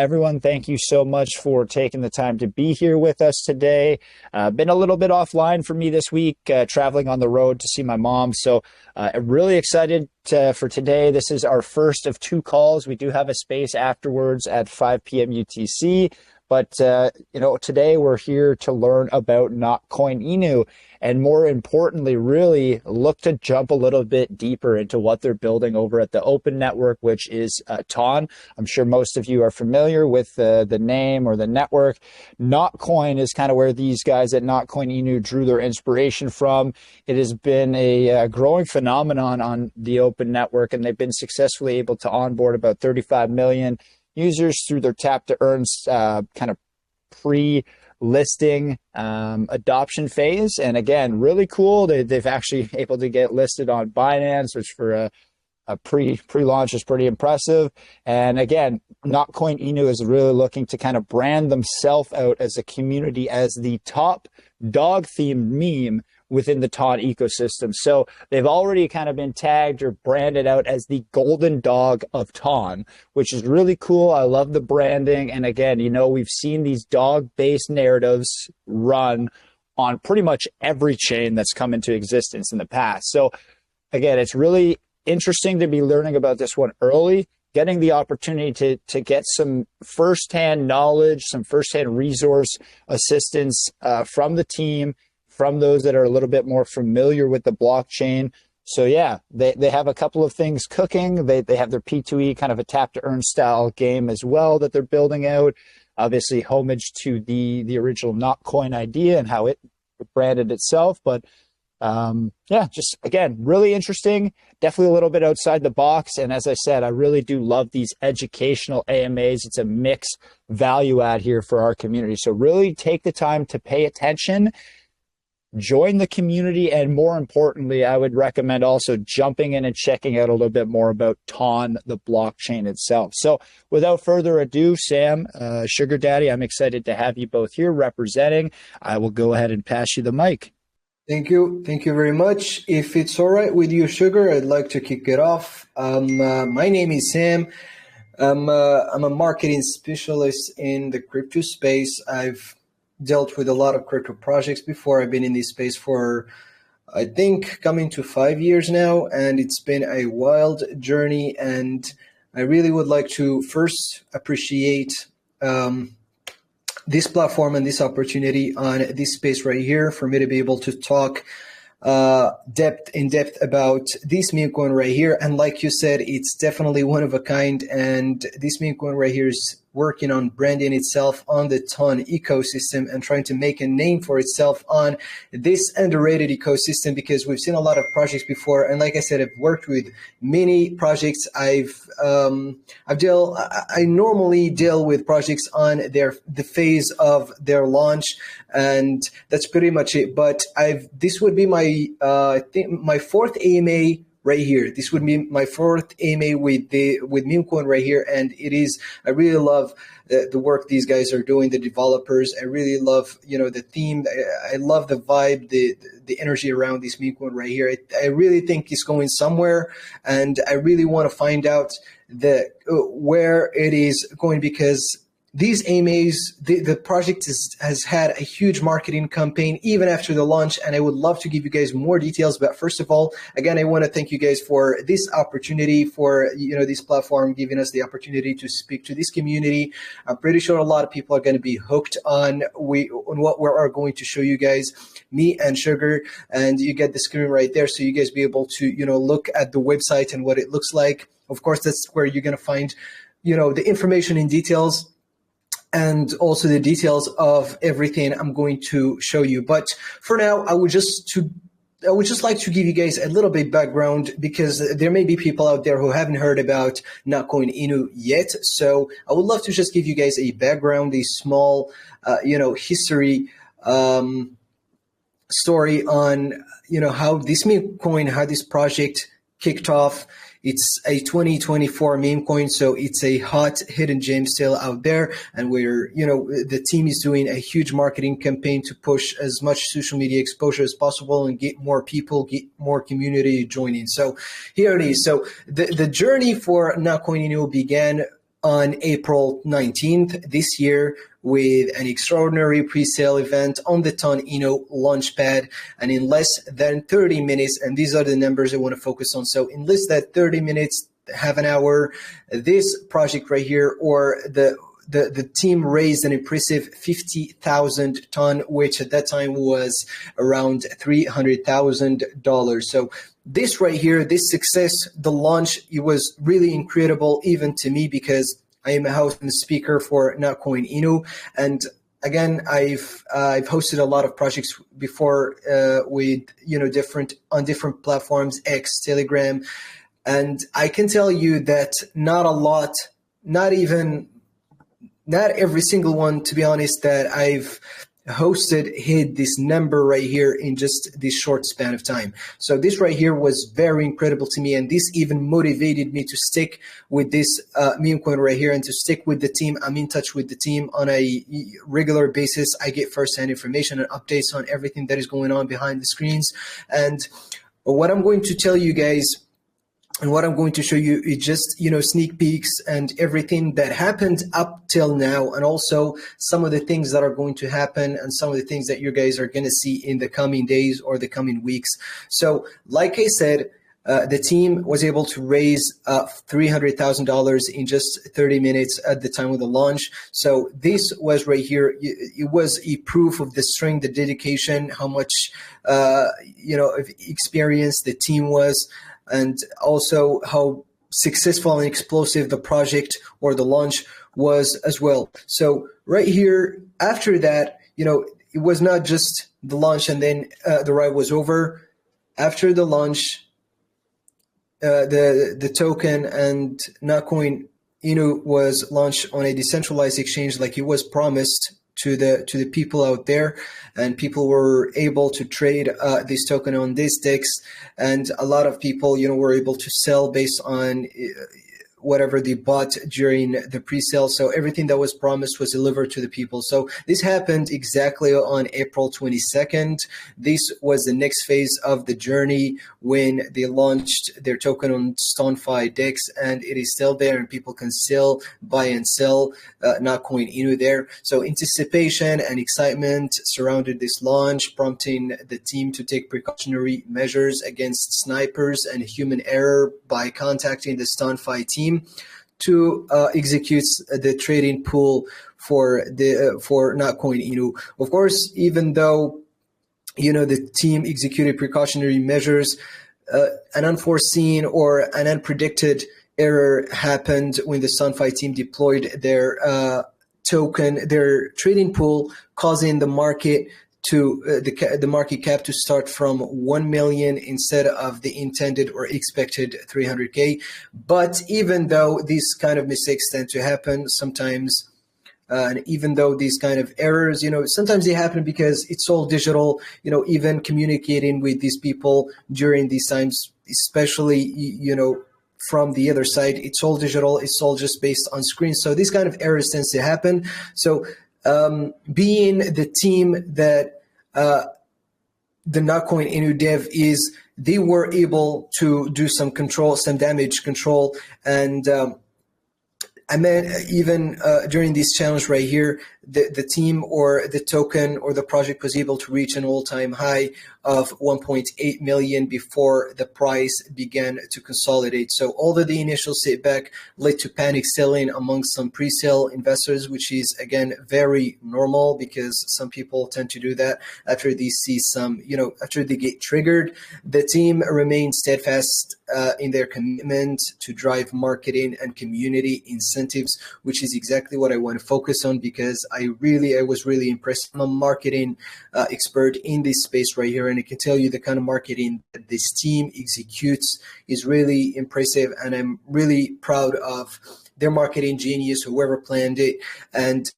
everyone, thank you so much for taking the time to be here with us today. Been a little bit offline for me this week, traveling on the road to see my mom. So I'm really excited for today. This is our first of 2 calls. We do have a space afterwards at 5 p.m. UTC. But, today we're here to learn about Notcoin Inu, and more importantly, really look to jump a little bit deeper into what they're building over at the Open Network, which is TON. I'm sure most of you are familiar with the name or the network. Notcoin is kind of where these guys at Notcoin Inu drew their inspiration from. It has been a growing phenomenon on the Open Network, and they've been successfully able to onboard about 35 million users through their tap to earn kind of pre-listing adoption phase. And again, really cool. They've actually able to get listed on Binance, which for a pre-launch is pretty impressive. And again, Notcoin Inu is really looking to kind of brand themselves out as a community as the top dog themed meme within the TON ecosystem. So they've already kind of been tagged or branded out as the golden dog of TON, which is really cool. I love the branding. And again, we've seen these dog-based narratives run on pretty much every chain that's come into existence in the past. So again, it's really interesting to be learning about this one early, getting the opportunity to get some firsthand knowledge, some firsthand resource assistance from the team, from those that are a little bit more familiar with the blockchain. So yeah, they have a couple of things cooking. They have their P2E, kind of a tap to earn style game as well that they're building out. Obviously homage to the original Notcoin idea and how it branded itself. But yeah, just again, really interesting, definitely a little bit outside the box. And as I said, I really do love these educational AMAs. It's a mixed value add here for our community. So really take the time to pay attention, join the community, and more importantly, I would recommend also jumping in and checking out a little bit more about TON, the blockchain itself. So without further ado, Sam, Sugar Daddy, I'm excited to have you both here representing. I will go ahead and pass you the mic. Thank you. Thank you very much. If it's all right with you, Sugar, I'd like to kick it off. My name is Sam. I'm a marketing specialist in the crypto space. I've dealt with a lot of crypto projects before. I've been in this space for, I think, coming to 5 years now, and it's been a wild journey. And I really would like to first appreciate this platform and this opportunity on this space right here for me to be able to talk in depth about this meme coin right here. And like you said, it's definitely one of a kind, and this meme coin right here is working on branding itself on the TON ecosystem and trying to make a name for itself on this underrated ecosystem, because we've seen a lot of projects before. And like I said, I've worked with many projects. I normally deal with projects on the phase of their launch, and that's pretty much it. But this would be my I think my 4th AMA right here. This would be my 4th AMA with Memecoin right here, and I really love the work these guys are doing, the developers. I really love the theme. I love the vibe, the energy around this Memecoin right here. I really think it's going somewhere, and I really want to find out where it is going, because these AMAs, the project has had a huge marketing campaign even after the launch, and I would love to give you guys more details. But first of all, again, I want to thank you guys for this opportunity, for this platform giving us the opportunity to speak to this community. I'm pretty sure a lot of people are going to be hooked on what we are going to show you guys, me and Sugar, and you get the screen right there, so you guys be able to look at the website and what it looks like. Of course, that's where you're going to find the information in details, and also the details of everything I'm going to show you. But for now, I would just like to give you guys a little bit background, because there may be people out there who haven't heard about Notcoin Inu yet. So I would love to just give you guys a background, a small, history story on, how this meme coin, how this project kicked off. It's a 2024 meme coin, so it's a hot hidden gem still out there, and the team is doing a huge marketing campaign to push as much social media exposure as possible and get more people, get more community joining. So here it is. So the journey for Notcoin Inu began on April 19th this year with an extraordinary pre-sale event on the Inu launchpad. And in less than 30 minutes, and these are the numbers I want to focus on. So in less than 30 minutes, half an hour, this project right here, or the team raised an impressive 50,000 ton, which at that time was around $300,000. So this right here, this success, the launch, it was really incredible even to me, because I am a host and speaker for Notcoin Inu. And again, I've hosted a lot of projects before with, on different platforms, X, Telegram. And I can tell you that not every single one, to be honest, that I've hosted hit this number right here in just this short span of time. So this right here was very incredible to me, and this even motivated me to stick with this meme coin right here and to stick with the team. I'm in touch with the team on a regular basis. I get firsthand information and updates on everything that is going on behind the screens. And what I'm going to tell you guys and what I'm going to show you is just, sneak peeks and everything that happened up till now, and also some of the things that are going to happen and some of the things that you guys are going to see in the coming days or the coming weeks. So like I said, the team was able to raise $300,000 in just 30 minutes at the time of the launch. So this was right here. It was a proof of the strength, the dedication, how much, of experience the team was, and also how successful and explosive the project or the launch was as well. So right here, after that, it was not just the launch and then the ride was over. After the launch, the token and Notcoin Inu was launched on a decentralized exchange like it was promised to the people out there, and people were able to trade this token on this DEX, and a lot of people were able to sell based on whatever they bought during the pre-sale. So everything that was promised was delivered to the people. So this happened exactly on April 22nd. This was the next phase of the journey when they launched their token on StoneFi DEX, and it is still there, and people can still buy and sell Notcoin Inu there. So anticipation and excitement surrounded this launch, prompting the team to take precautionary measures against snipers and human error by contacting the StoneFi team to execute the trading pool for Notcoin Inu. Of course, even though the team executed precautionary measures, an unforeseen or an unpredicted error happened when the StoneFi team deployed their trading pool, causing the market to the market cap to start from 1 million instead of the intended or expected 300K. But even though these kind of mistakes tend to happen sometimes, and even though these kind of errors, sometimes they happen because it's all digital, even communicating with these people during these times, especially, from the other side, it's all digital, it's all just based on screens. So these kind of errors tends to happen. So being the team that the Notcoin Inu dev is, they were able to do some damage control. And I mean, even during this challenge right here, the team or the token or the project was able to reach an all-time high of 1.8 million before the price began to consolidate. So although the initial setback led to panic selling among some pre-sale investors, which is again very normal because some people tend to do that after they see some, after they get triggered, the team remained steadfast in their commitment to drive marketing and community incentives, which is exactly what I want to focus on, because I was really impressed. I'm a marketing expert in this space right here, and I can tell you the kind of marketing that this team executes is really impressive, and I'm really proud of their marketing genius, whoever planned it. And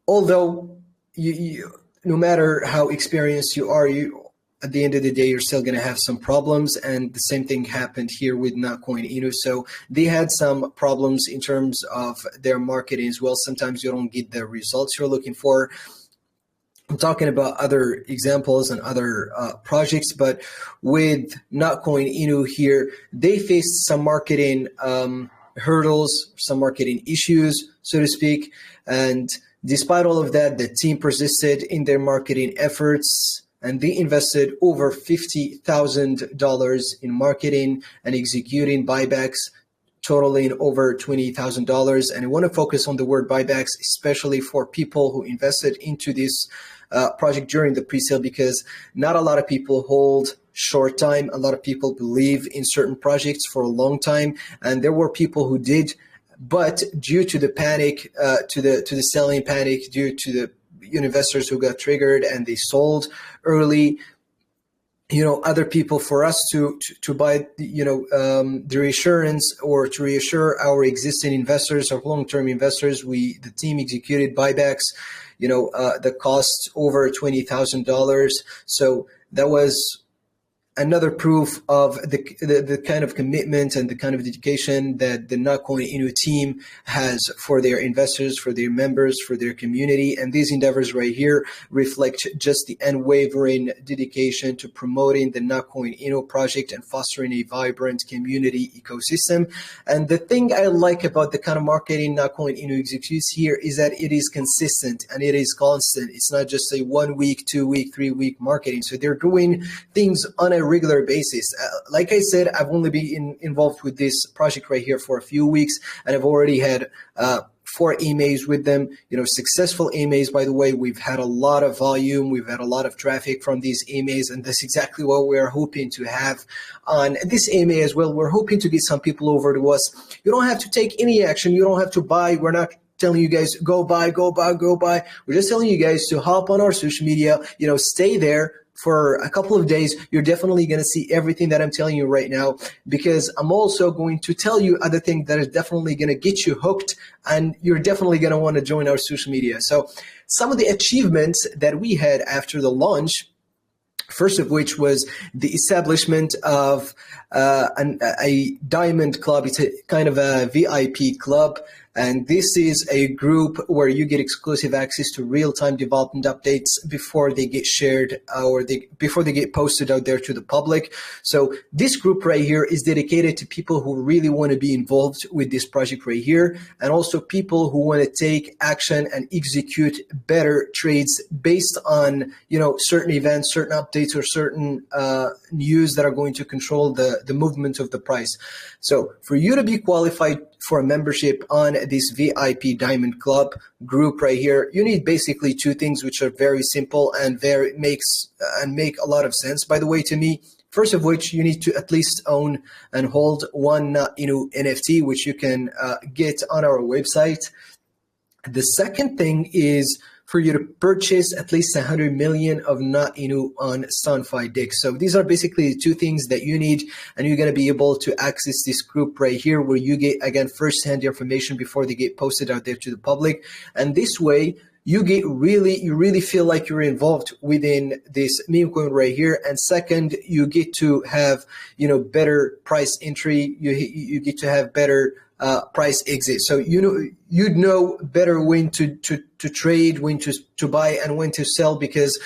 although no matter how experienced you are, at the end of the day, you're still going to have some problems. And the same thing happened here with Notcoin Inu. So they had some problems in terms of their marketing as well. Sometimes you don't get the results you're looking for. I'm talking about other examples and other projects, but with Notcoin Inu here, they faced some marketing hurdles, some marketing issues, so to speak. And despite all of that, the team persisted in their marketing efforts, and they invested over $50,000 in marketing and executing buybacks totaling over $20,000. And I want to focus on the word buybacks, especially for people who invested into this project during the pre-sale, because not a lot of people hold short time. A lot of people believe in certain projects for a long time, and there were people who did, but due to the panic, to the selling panic, due to the investors who got triggered and they sold early, other people, for us to buy, the reassurance, or to reassure our existing investors or long-term investors, the team executed buybacks, that cost over $20,000. So that was another proof of the kind of commitment and the kind of dedication that the Notcoin Inu team has for their investors, for their members, for their community. And these endeavors right here reflect just the unwavering dedication to promoting the Notcoin Inu project and fostering a vibrant community ecosystem. And the thing I like about the kind of marketing Notcoin Inu executes here is that it is consistent and it is constant. It's not just a 1 week, 2 week, 3 week marketing. So they're doing things on a regular basis. Like I said, I've only been involved with this project right here for a few weeks, and I've already had 4 emails with them, successful emails, by the way. We've had a lot of volume. We've had a lot of traffic from these emails, and that's exactly what we're hoping to have on this email as well. We're hoping to get some people over to us. You don't have to take any action. You don't have to buy. We're not telling you guys, go buy, go buy, go buy. We're just telling you guys to hop on our social media, stay there for a couple of days. You're definitely going to see everything that I'm telling you right now, because I'm also going to tell you other things that are definitely going to get you hooked, and you're definitely going to want to join our social media. So some of the achievements that we had after the launch, first of which was the establishment of a diamond club. It's a kind of a VIP club. And this is a group where you get exclusive access to real-time development updates before they get shared or before they get posted out there to the public. So this group right here is dedicated to people who really want to be involved with this project right here, and also people who want to take action and execute better trades based on, certain events, certain updates, or certain news that are going to control the movement of the price. So for you to be qualified for a membership on this VIP Diamond Club group right here, you need basically 2 things, which are very simple and make a lot of sense, by the way, to me. First of which, you need to at least own and hold one Inu NFT, which you can get on our website. The second thing is for you to purchase at least 100 million of NOTINU on StoneFi DEX. So these are basically the 2 things that you need, and you're going to be able to access this group right here, where you get, again, first-hand information before they get posted out there to the public. And this way, you really feel like you're involved within this meme coin right here. And second, you get to have, better price entry. You get to have better price exit. So you'd know better when to trade, when to buy, and when to sell, because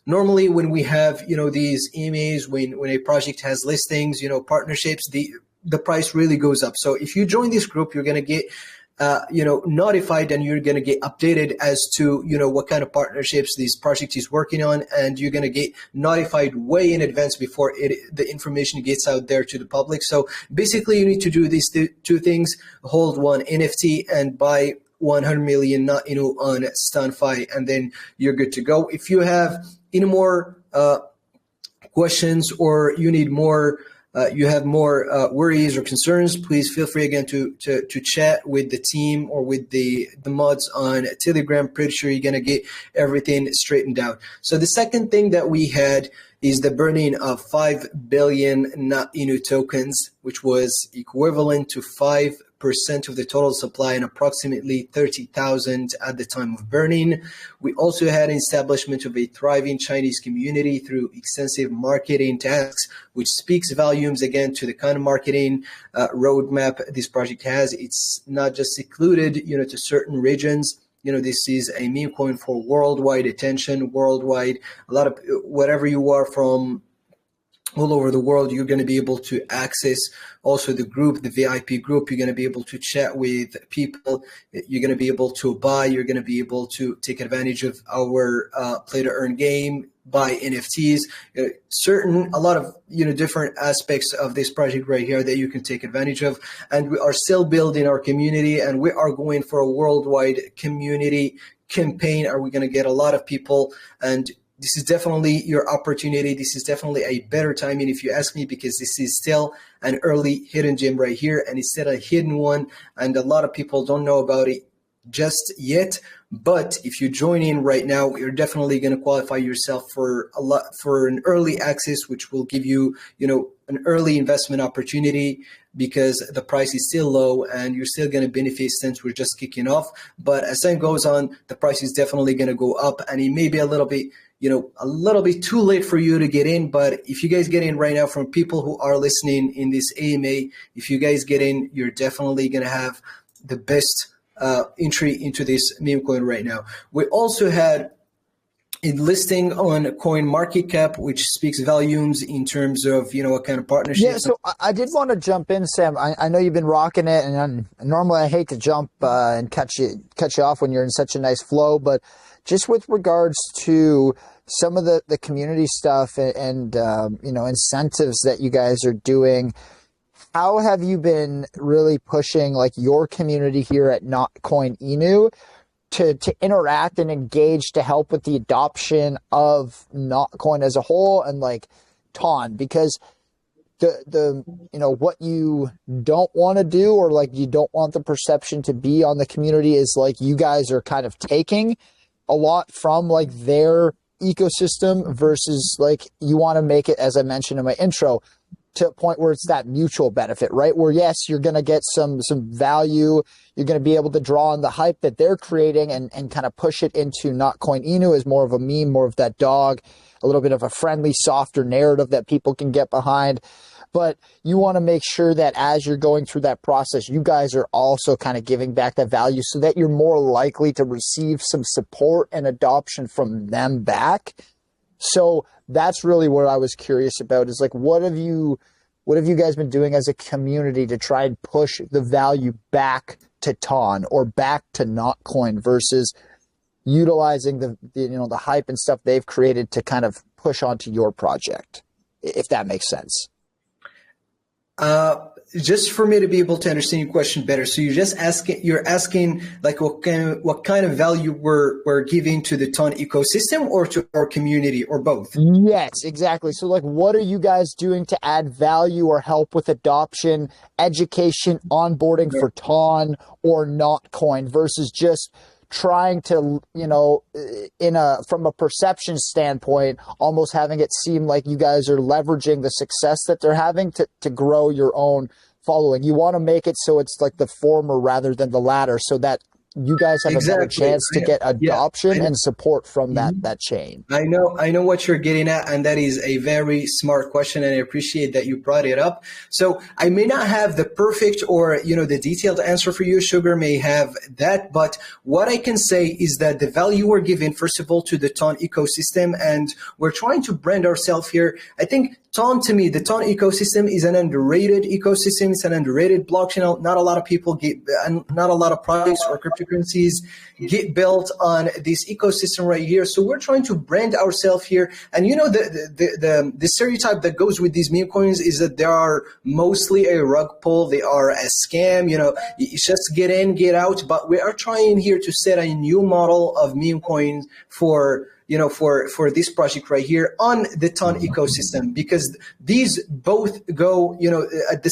normally when we have these emails, when a project has listings, partnerships, the price really goes up. So if you join this group, you're going to get notified, and you're going to get updated as to, what kind of partnerships this project is working on, and you're going to get notified way in advance before the information gets out there to the public. So basically, you need to do these 2 things: hold one NFT and buy 100 million NOTINU on StoneFi, and then you're good to go. If you have any more questions, or you need more, you have more worries or concerns, please feel free again to chat with the team or with the mods on Telegram. Pretty sure you're going to get everything straightened out. So the second thing that we had is the burning of 5 billion NOTINU tokens, which was equivalent to 5% of the total supply and approximately 30,000 at the time of burning. We also had an establishment of a thriving Chinese community through extensive marketing tasks, which speaks volumes again to the kind of marketing roadmap this project has. It's not just secluded, to certain regions. This is a meme coin for worldwide attention, worldwide. A lot of, whatever you are, from all over the world. You're going to be able to access also the group, the VIP group. You're going to be able to chat with people. You're going to be able to buy. You're going to be able to take advantage of our play to earn game, buy NFTs, a lot of different aspects of this project right here that you can take advantage of. And we are still building our community, and we are going for a worldwide community campaign. Are we going to get a lot of people? And this is definitely your opportunity. This is definitely a better timing, if you ask me, because this is still an early hidden gem right here, and it's still a hidden one, and a lot of people don't know about it just yet. But if you join in right now, you're definitely going to qualify yourself for an early access, which will give you, an early investment opportunity, because the price is still low and you're still going to benefit since we're just kicking off. But as time goes on, the price is definitely going to go up, and it may be a little bit too late for you to get in. But if you guys get in right now, from people who are listening in this AMA, if you guys get in, you're definitely going to have the best entry into this meme coin right now. We also had a listing on Coin Market Cap, which speaks volumes in terms of what kind of partnership. Yeah, so I did want to jump in, Sam. I know you've been rocking it, and normally I hate to jump and cut you off when you're in such a nice flow, but just with regards to some of the community stuff and incentives that you guys are doing, how have you been really pushing like your community here at Notcoin Inu to interact and engage to help with the adoption of Notcoin as a whole and like TON? Because the what you don't want to do, or like you don't want the perception to be on the community, is like you guys are kind of taking a lot from like their ecosystem versus like you want to make it, as I mentioned in my intro, to a point where it's that mutual benefit, right? Where yes, you're going to get some value. You're going to be able to draw on the hype that they're creating and kind of push it into Notcoin Inu as more of a meme, more of that dog, a little bit of a friendly, softer narrative that people can get behind. But you want to make sure that as you're going through that process, you guys are also kind of giving back that value so that you're more likely to receive some support and adoption from them back. So that's really what I was curious about, is like, what have you guys been doing as a community to try and push the value back to TON or back to Notcoin versus utilizing the hype and stuff they've created to kind of push onto your project, if that makes sense? Just for me to be able to understand your question better, so you're asking like what kind of value we're giving to the TON ecosystem, or to our community, or both? Yes, exactly. So like, what are you guys doing to add value or help with adoption, education, onboarding for TON or Notcoin versus just trying to, from a perception standpoint, almost having it seem like you guys are leveraging the success that they're having to grow your own following? You want to make it so it's like the former rather than the latter, so that you guys have a better chance to get adoption and support from that chain. I know what you're getting at, and that is a very smart question, and I appreciate that you brought it up. So I may not have the perfect or the detailed answer for you. Sugar may have that, but what I can say is that the value we're giving, first of all, to the TON ecosystem, and we're trying to brand ourselves here. I think TON, to me, the TON ecosystem is an underrated ecosystem. It's an underrated blockchain. Not a lot of people not a lot of projects or cryptocurrencies get built on this ecosystem right here. So we're trying to brand ourselves here. And the stereotype that goes with these meme coins is that they are mostly a rug pull. They are a scam. It's just get in, get out. But we are trying here to set a new model of meme coins for this project right here on the TON ecosystem, because these both go, at the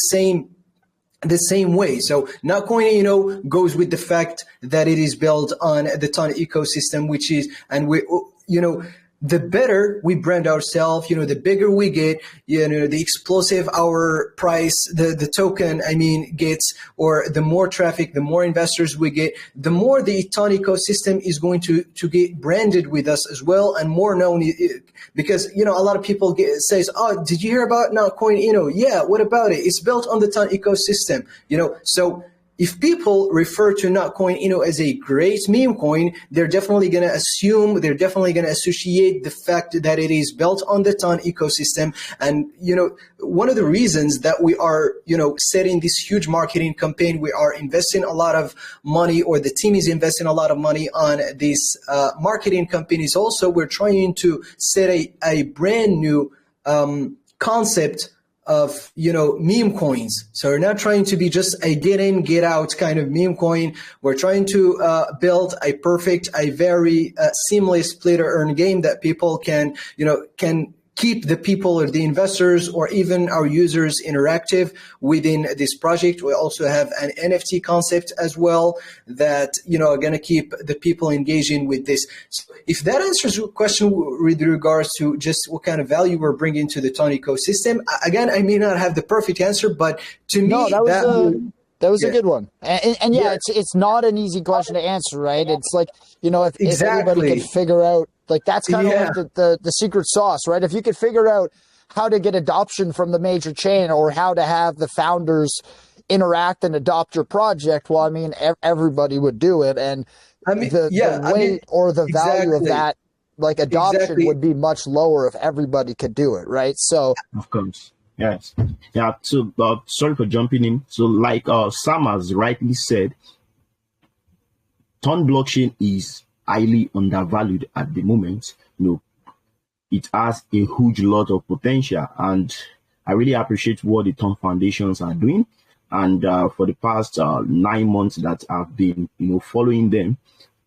same way. So Notcoin, goes with the fact that it is built on the TON ecosystem, which is, and we, the better we brand ourselves, the bigger we get, the explosive our price, the token, gets, or the more traffic, the more investors we get, the more the TON ecosystem is going to get branded with us as well, and more known, because, a lot of people says, oh, did you hear about Notcoin Inu? Yeah, what about it? It's built on the TON ecosystem, so if people refer to Notcoin Inu as a great meme coin, they're definitely going to assume, they're definitely going to associate the fact that it is built on the TON ecosystem. And, one of the reasons that we are, setting this huge marketing campaign, we are investing a lot of money, or the team is investing a lot of money on this marketing campaign, is also we're trying to set a brand new concept of meme coins. So we're not trying to be just a get in, get out kind of meme coin. We're trying to build a very seamless play to earn game that people can keep the people or the investors or even our users interactive within this project. We also have an NFT concept as well that, are going to keep the people engaging with this. So if that answers your question with regards to just what kind of value we're bringing to the TON ecosystem, again, I may not have the perfect answer, but to me, that was a good one. And yeah, it's not an easy question to answer, right? It's like, if everybody could figure out, like, that's kind of like the secret sauce, right? If you could figure out how to get adoption from the major chain, or how to have the founders interact and adopt your project, well, I mean, everybody would do it. And the weight or the value of that, like, adoption would be much lower if everybody could do it, right? So, of course. Yes. Yeah. So, sorry for jumping in. So, like Sam has rightly said, TON blockchain is highly undervalued at the moment. It has a huge lot of potential, and I really appreciate what the TON foundations are doing. And for the past 9 months that I've been, following them,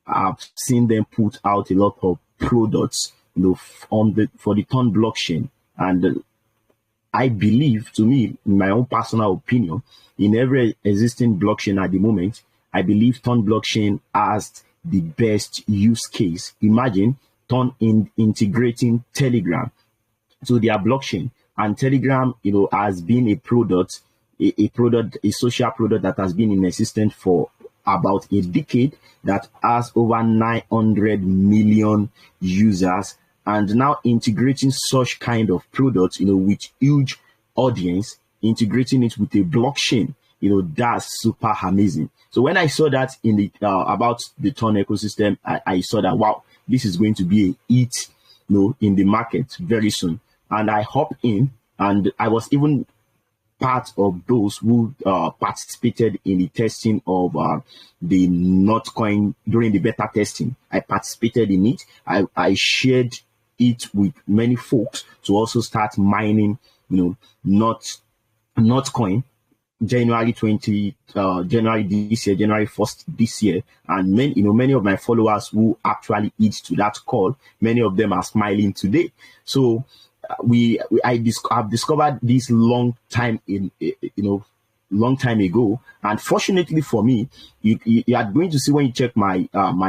I've seen them put out a lot of products, for the TON blockchain. And I believe, to me, in my own personal opinion, in every existing blockchain at the moment, I believe TON blockchain has the best use case. Imagine TON integrating Telegram to their blockchain, and Telegram, has been a product, a social product that has been in existence for about a decade, that has over 900 million users. And now integrating such kind of products, with huge audience, integrating it with a blockchain, that's super amazing. So when I saw that in the about the TON ecosystem, I saw that, wow, this is going to be a hit, in the market very soon. And I hopped in, and I was even part of those who participated in the testing of the Notcoin during the beta testing. I participated in it. I shared it with many folks to also start mining, Notcoin. January this year, January 1st this year, and many of my followers who actually heed to that call, many of them are smiling today. So I've discovered this long time ago, and fortunately for me, you are going to see when you check my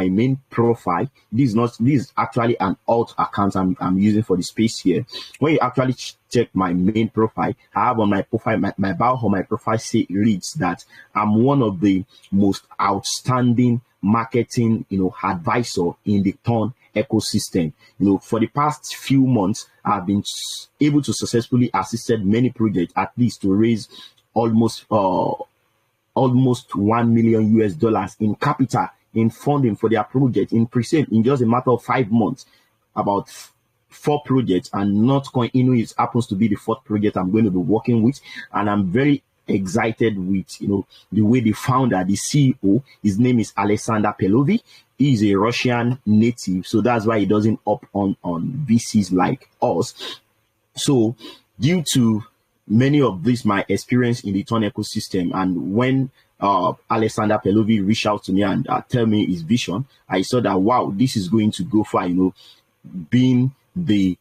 main profile. This is actually an alt account I'm using for the space here. When you actually check my main profile, I have on my profile, my bio on my profile reads that I'm one of the most outstanding marketing advisor in the TON ecosystem. For the past few months, I've been able to successfully assisted many projects, at least to raise almost $1 million US in capital, in funding for their project, in pre-sale, in just a matter of 5 months. About 4 projects, and Notcoin Inu happens to be the 4th project I'm going to be working with, and I'm very excited with the way the founder, the CEO, his name is Alexander Pelovi. He is a Russian native, so that's why he doesn't opt on VCs like us. So due to many of this, my experience in the TON ecosystem, and when Alexander Pelovi reached out to me and tell me his vision, I saw that, wow, this is going to go far, being the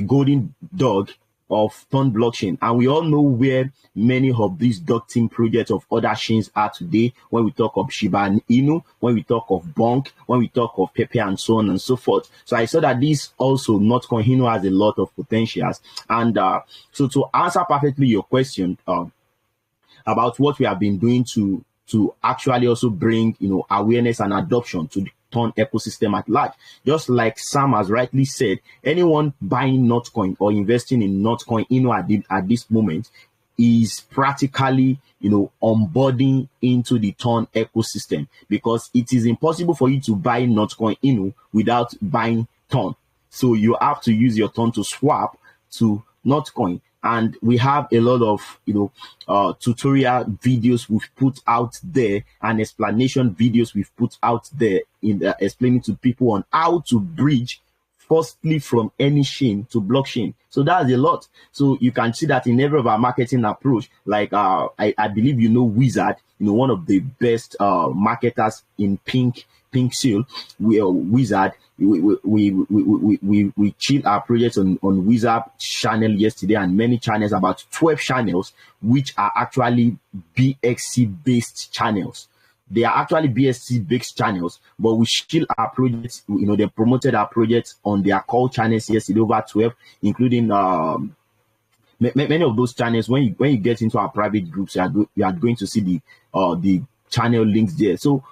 golden dog of TON blockchain. And we all know where many of these dog team projects of other chains are today, when we talk of Shiba Inu, when we talk of Bonk, when we talk of Pepe, and so on and so forth. So I saw that this also, Notcoin Inu, has a lot of potentials. And so to answer perfectly your question about what we have been doing to actually also bring awareness and adoption to the TON ecosystem at large, just like Sam has rightly said, anyone buying Notcoin or investing in Notcoin Inu at this moment is practically, onboarding into the Ton ecosystem, because it is impossible for you to buy Notcoin Inu without buying Ton. So you have to use your Ton to swap to Notcoin. And we have a lot of, tutorial videos we've put out there and explanation videos we've put out there in explaining to people on how to bridge firstly from any chain to blockchain. So that's a lot. So you can see that in every of our marketing approach, like I believe Wizard, one of the best marketers in pink seal. Wizard. We chilled our projects on Wizard channel yesterday, and many channels, about 12 channels, which are actually BXC based channels. They are actually BSC based channels, but we still our projects, they promoted our projects on their call channels yesterday, over 12, including many of those channels. When you get into our private groups, you are going to see the channel links there. So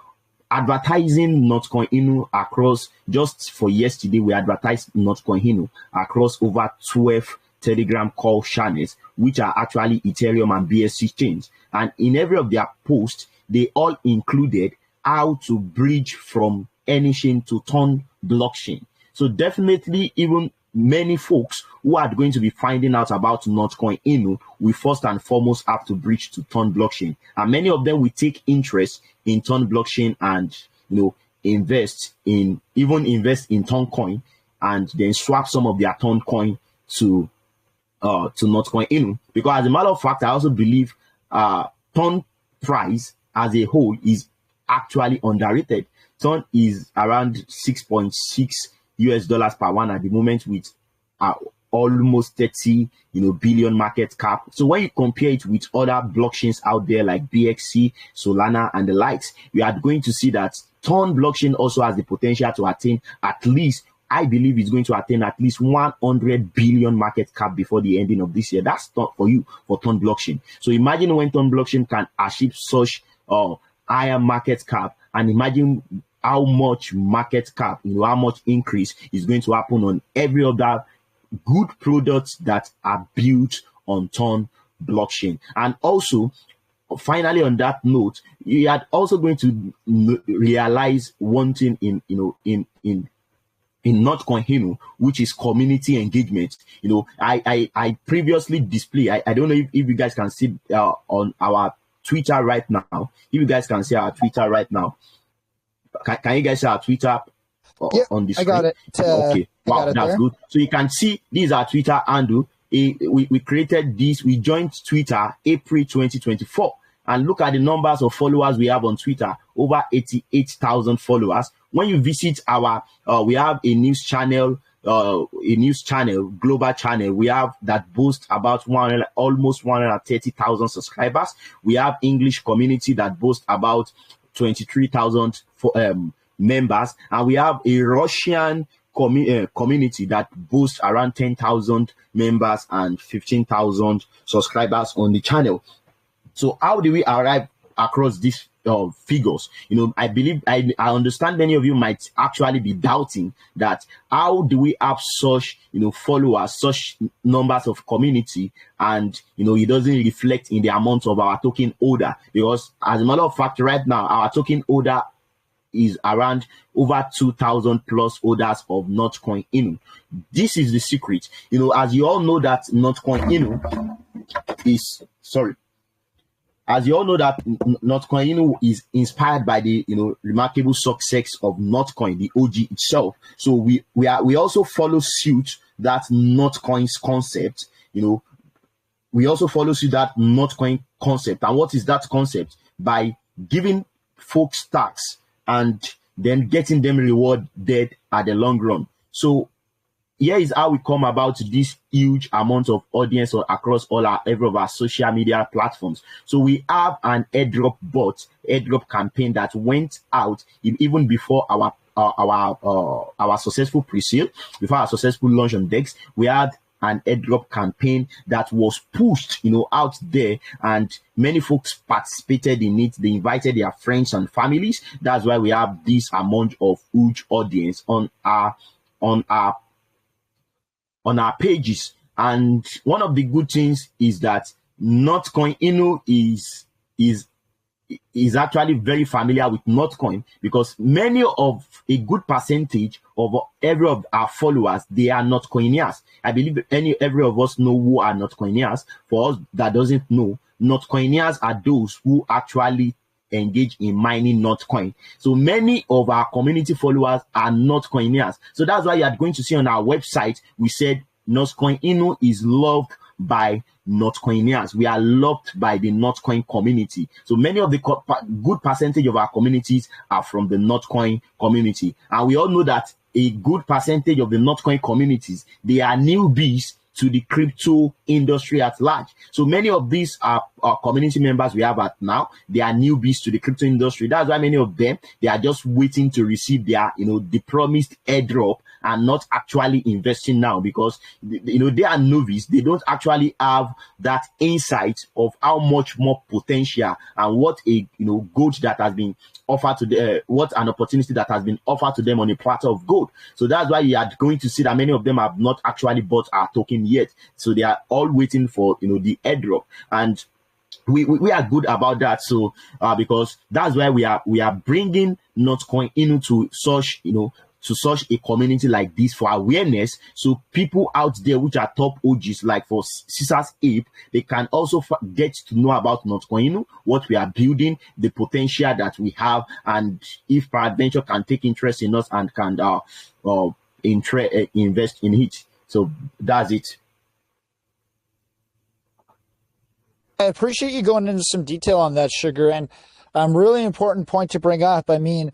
advertising Notcoin Inu across, just for yesterday, we advertised Notcoin Inu across over 12 Telegram call channels, which are actually Ethereum and BSC chains. And in every of their posts, they all included how to bridge from any chain to Ton blockchain. So definitely, even many folks who are going to be finding out about Notcoin Inu, we first and foremost have to bridge to Ton blockchain. And many of them will take interest in Ton blockchain and invest in Ton coin, and then swap some of their Ton coin to Notcoin Inu. Because as a matter of fact, I also believe Ton price as a whole is actually underrated. Ton is around $6.6 per one at the moment, with almost 30 billion market cap. So when you compare it with other blockchains out there like BXC, Solana, and the likes, we are going to see that Ton blockchain also has the potential to attain at least, I believe it's going to attain at least 100 billion market cap before the ending of this year. That's not for you for Ton blockchain. So imagine when Ton blockchain can achieve such higher market cap, and imagine how much market cap, how much increase is going to happen on every other good products that are built on Ton blockchain. And also, finally, on that note, you are also going to realize one thing in Notcoin Inu, which is community engagement. I previously display, I don't know if you guys can see on our Twitter right now. If you guys can see our Twitter right now, can you guys see our Twitter on the screen? I got it. Okay. Wow, that's there. good. So you can see this is our Twitter handle. We created this. We joined Twitter April 2024. And look at the numbers of followers we have on Twitter, over 88,000 followers. When you visit our, we have a news channel, global channel. We have that boasts about almost 130,000 subscribers. We have English community that boasts about 23,000 members, and we have a Russian community that boasts around 10,000 members and 15,000 subscribers on the channel. So how do we arrive across these figures? I believe I understand many of you might actually be doubting that how do we have such followers, such numbers of community, and it doesn't reflect in the amount of our token holder. Because as a matter of fact, right now our token holder is around over 2,000 plus holders of Notcoin Inu. This is the secret. As you all know that Notcoin Inu is As you all know that Notcoin Inu is inspired by the remarkable success of Notcoin, the OG itself. So we also follow suit that Notcoin's concept. We also follow suit that Notcoin concept. And what is that concept? By giving folks tax and then getting them rewarded at the long run. So here is how we come about this huge amount of audience across every of our social media platforms. So we have an airdrop campaign that went out even before our successful pre-sale, before our successful launch on DEX. We had an airdrop campaign that was pushed, out there, and many folks participated in it. They invited their friends and families. That's why we have this amount of huge audience on our pages. And one of the good things is that Notcoin Inu is actually very familiar with Notcoin, because many of a good percentage of every of our followers, they are Notcoinians. I believe every of us know who are Notcoinians. For us that doesn't know, Notcoinians are those who actually engage in mining Notcoin. So many of our community followers are Notcoinians. So that's why you are going to see on our website, we said Notcoin Inu is loved by Notcoinians. We are loved by the Notcoin community. So many of the good percentage of our communities are from the Notcoin community. And we all know that a good percentage of the Notcoin communities, they are newbies to the crypto industry at large. So many of these are community members we have at now. They are newbies to the crypto industry. That's why many of them, they are just waiting to receive their, the promised airdrop and not actually investing now, because, they are novice. They don't actually have that insight of how much more potential and what a, gold that has been offered to the, what an opportunity that has been offered to them on a platter of gold. So that's why you are going to see that many of them have not actually bought our token yet. So they are all waiting for, the airdrop. And we are good about that. So because that's why we are bringing Notcoin into such, to such a community like this for awareness. So people out there which are top OGs, like for Caesar's Ape, they can also get to know about Notcoin, what we are building, the potential that we have, and if peradventure can take interest in us and can invest in it. So that's it. I appreciate you going into some detail on that, Sugar, and really important point to bring up. I mean,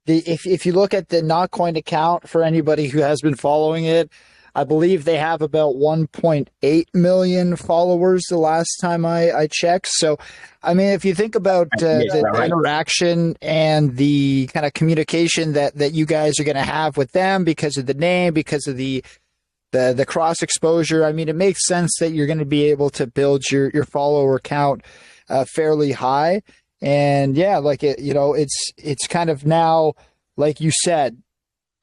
if you look at the Notcoin account, for anybody who has been following it, I believe they have about 1.8 million followers the last time I checked. So, I mean, if you think about the interaction and the kind of communication that you guys are going to have with them because of the name, because of the cross exposure, I mean, it makes sense that you're going to be able to build your follower count fairly high. And yeah, like it's kind of now, like you said,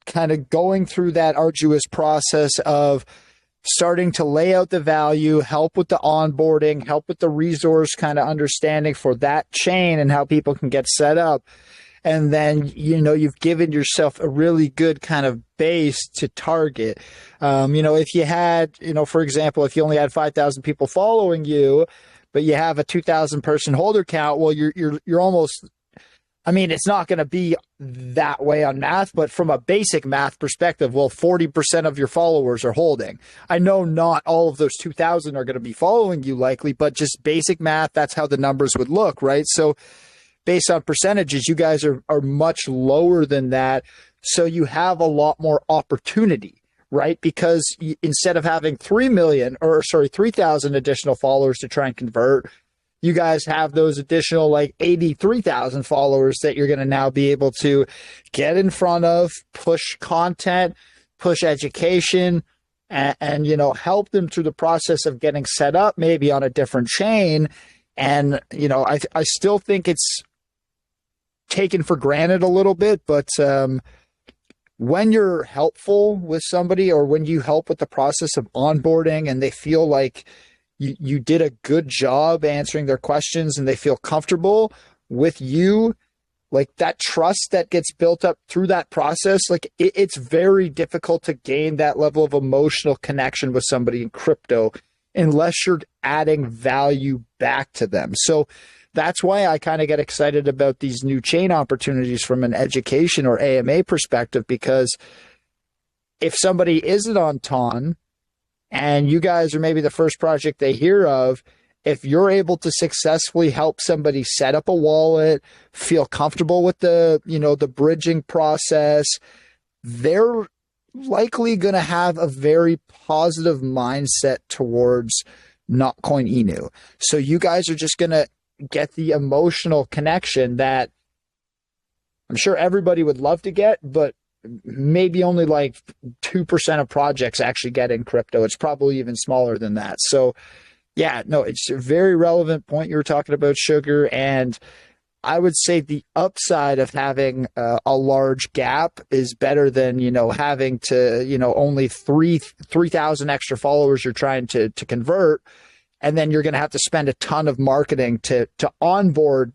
kind of going through that arduous process of starting to lay out the value, help with the onboarding, help with the resource kind of understanding for that chain and how people can get set up. And then, you've given yourself a really good kind of base to target. If you had, for example, if you only had 5,000 people following you, but you have a 2,000 person holder count, well, you're almost, I mean, it's not going to be that way on math, but from a basic math perspective, well, 40% of your followers are holding. I know not all of those 2,000 are going to be following you likely, but just basic math, that's how the numbers would look, right? So based on percentages, you guys are much lower than that. So you have a lot more opportunity, right? Because instead of having 3,000 additional followers to try and convert, you guys have those additional like 83,000 followers that you're going to now be able to get in front of, push content, push education, and help them through the process of getting set up maybe on a different chain. And, I still think it's taken for granted a little bit, but when you're helpful with somebody, or when you help with the process of onboarding and they feel like you did a good job answering their questions and they feel comfortable with you, like that trust that gets built up through that process, like it's very difficult to gain that level of emotional connection with somebody in crypto unless you're adding value back to them. So that's why I kind of get excited about these new chain opportunities from an education or AMA perspective, because if somebody isn't on TON and you guys are maybe the first project they hear of, if you're able to successfully help somebody set up a wallet, feel comfortable with the bridging process, they're likely going to have a very positive mindset towards Notcoin Inu. So you guys are just going to get the emotional connection that I'm sure everybody would love to get, but maybe only like 2% of projects actually get in crypto. It's probably even smaller than that. So yeah, no, it's a very relevant point you were talking about, Sugar. And I would say the upside of having a large gap is better than, having to, only 3,000 extra followers you're trying to convert. and then you're going to have to spend a ton of marketing to onboard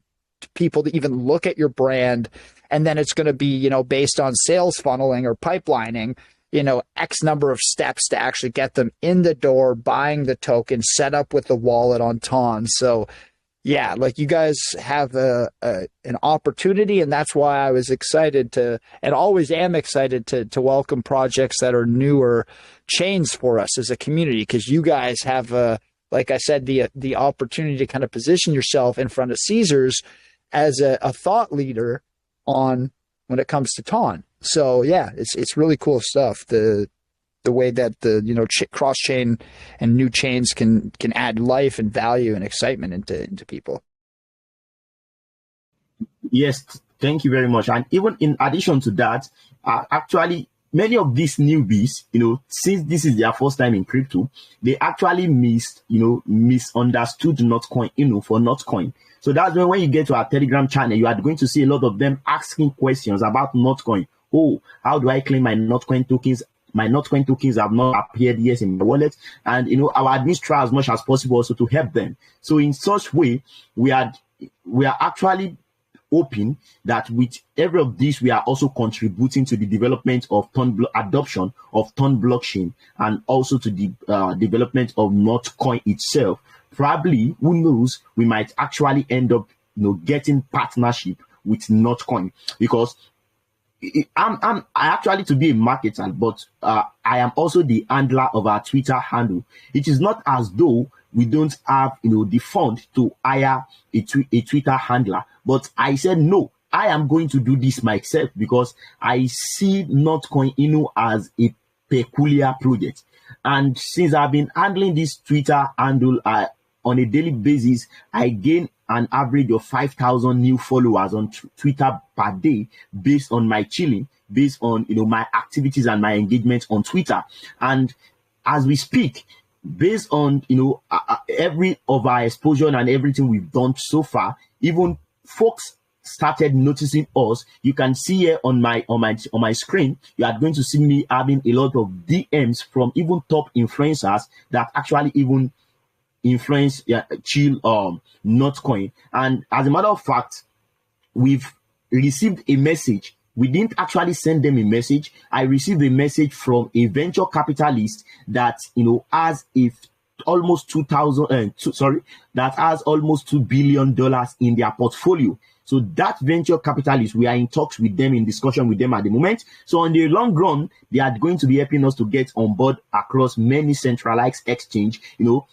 people to even look at your brand. And then it's going to be, you know, based on sales funneling or pipelining, you know, X number of steps to actually get them in the door, buying the token, set up with the wallet on Ton. So yeah, like you guys have an opportunity, and that's why I was excited to, and always am excited to welcome projects that are newer chains for us as a community, because you guys have, like I said, the opportunity to kind of position yourself in front of Caesars as a thought leader on when it comes to Ton. So yeah, it's really cool stuff. The way that the, you know, cross chain and new chains can add life and value and excitement into people. Yes, thank you very much. And even in addition to that, actually, many of these newbies, you know, since this is their first time in crypto, they actually misunderstood Notcoin Inu for Notcoin. So that's when you get to our Telegram channel, you are going to see a lot of them asking questions about Notcoin. Oh, how do I claim my Notcoin tokens? My Notcoin tokens have not appeared yet in my wallet. And, you know, our admins try as much as possible also to help them. So in such way, we are actually hoping that with every of this, we are also contributing to the development of adoption of Ton blockchain, and also to the development of Notcoin itself. Probably, who knows, we might actually end up, you know, getting partnership with Notcoin, because I actually to be a marketer, but I am also the handler of our Twitter handle. It is not as though we don't have, you know, the fund to hire a Twitter handler, but I said no, I am going to do this myself, because I see Notcoin Inu as a peculiar project. And since I've been handling this Twitter handle on a daily basis, I gain an average of 5,000 new followers on Twitter per day, based on my chilling, based on, you know, my activities and my engagement on Twitter. And as we speak, based on, you know, every of our exposure and everything we've done so far, even folks started noticing us. You can see here on my screen, you are going to see me having a lot of DMs from even top influencers that actually even influence chill Notcoin. And as a matter of fact, we've received a message. We didn't actually send them a message. I received a message from a venture capitalist that, you know, has almost that has almost $2 billion in their portfolio. So that venture capitalist, we are in talks with them, in discussion with them at the moment. So on the long run, they are going to be helping us to get on board across many centralized exchange. You know,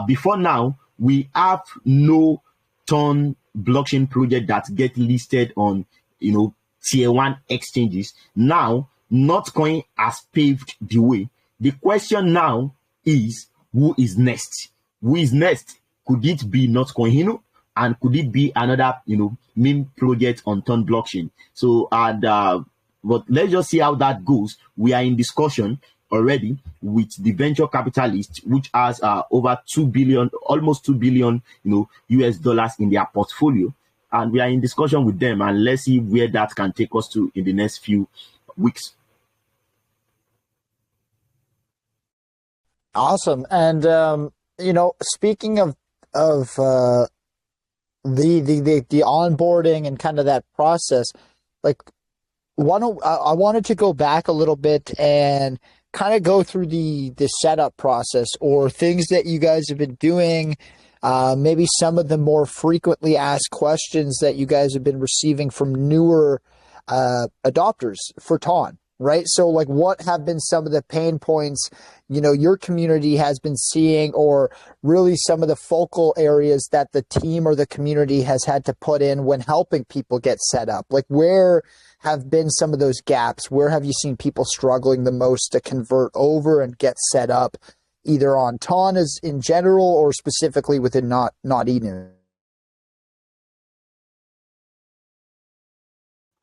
before now, we have no Ton blockchain project that get listed on, you know, tier 1 exchanges. Now, Notcoin has paved the way. The question now is, who is next? Who is next? Could it be Notcoin Inu? And could it be another, you know, meme project on Ton blockchain? So, but let's just see how that goes. We are in discussion already with the venture capitalist, which has over 2 billion, almost 2 billion, you know, US dollars in their portfolio. And we are in discussion with them, and let's see where that can take us to in the next few weeks. Awesome. And, you know, speaking of the onboarding and kind of that process, like I wanted to go back a little bit and kind of go through the setup process, or things that you guys have been doing, maybe some of the more frequently asked questions that you guys have been receiving from newer adopters for Ton, right? So like, what have been some of the pain points, you know, your community has been seeing, or really some of the focal areas that the team or the community has had to put in when helping people get set up? Like, where have been some of those gaps? Where have you seen people struggling the most to convert over and get set up, either on Ton as in general, or specifically within Inu?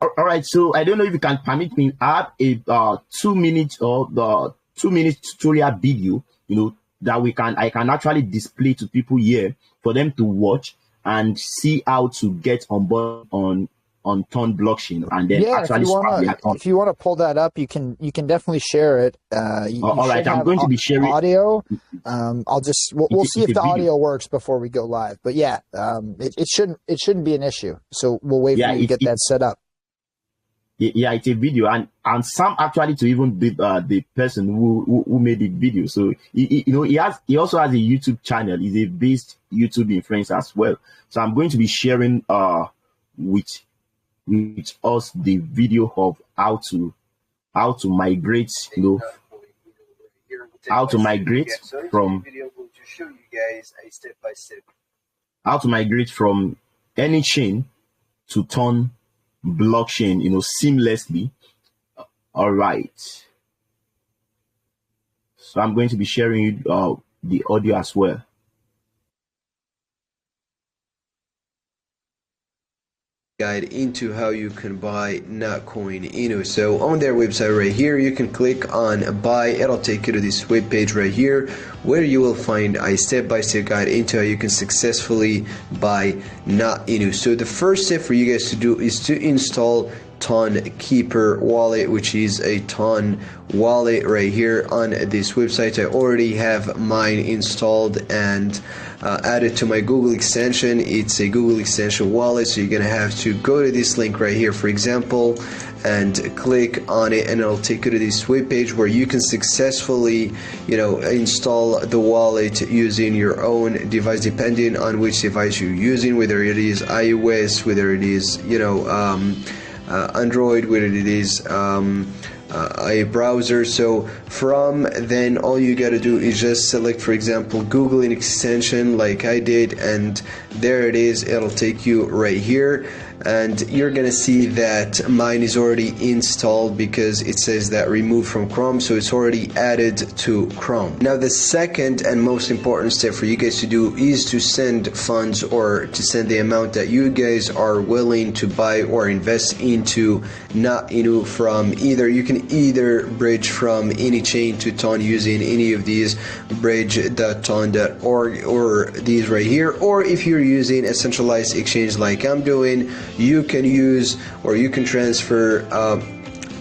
All right, so I don't know if you can permit me. I have a 2 minutes or the 2 minute tutorial video, you know, that I can actually display to people here for them to watch and see how to get on board on on Ton blockchain and then Yeah, actually swap the account. if you want to pull that up, you can definitely share it. All right, I'm going to be sharing audio. We'll see if the audio works before we go live. But yeah, it shouldn't be an issue. So we'll wait for you to get that set up. Yeah, it's a video, and Sam actually to even be the person who made the video. So he also has a YouTube channel. He's a based YouTube influencer as well. So I'm going to be sharing with us the video of how to migrate, how to migrate from any chain to Ton blockchain, seamlessly. All right. So I'm going to be sharing you the audio as well. Guide into how you can buy Notcoin Inu. So on their website right here, you can click on buy. It'll take you to this web page right here where you will find a step-by-step guide into how you can successfully buy NOTINU. So the first step for you guys to do is to install Ton Keeper wallet, which is a Ton wallet right here on this website. I already have mine installed and added to my Google extension. It's a Google extension wallet, so you're gonna have to go to this link right here, for example, and click on it, and it'll take you to this web page where you can successfully install the wallet using your own device, depending on which device you're using, whether it is iOS, whether it is Android, whether it is a browser. So from then, all you got to do is just select, for example, Google an extension like I did, and there it is. It'll take you right here, and you're gonna see that mine is already installed because it says that removed from Chrome, so it's already added to Chrome. Now the second and most important step for you guys to do is to send funds, or to send the amount that you guys are willing to buy or invest into NOTINU from you can either bridge from any chain to Ton using any of these bridge.ton.org or these right here, or if you're using a centralized exchange like I'm doing, you can use, or you can transfer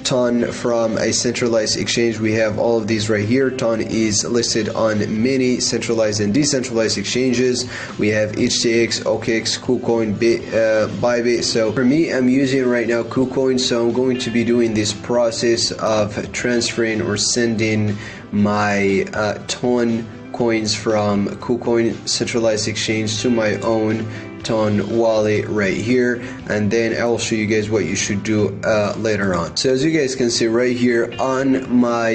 Ton from a centralized exchange. We have all of these right here. Ton is listed on many centralized and decentralized exchanges. We have HTX, OKX, KuCoin, Bybit. So for me, I'm using right now KuCoin, so I'm going to be doing this process of transferring or sending my Ton coins from KuCoin centralized exchange to my own Ton wallet right here, and then I'll show you guys what you should do later on. So as you guys can see right here on my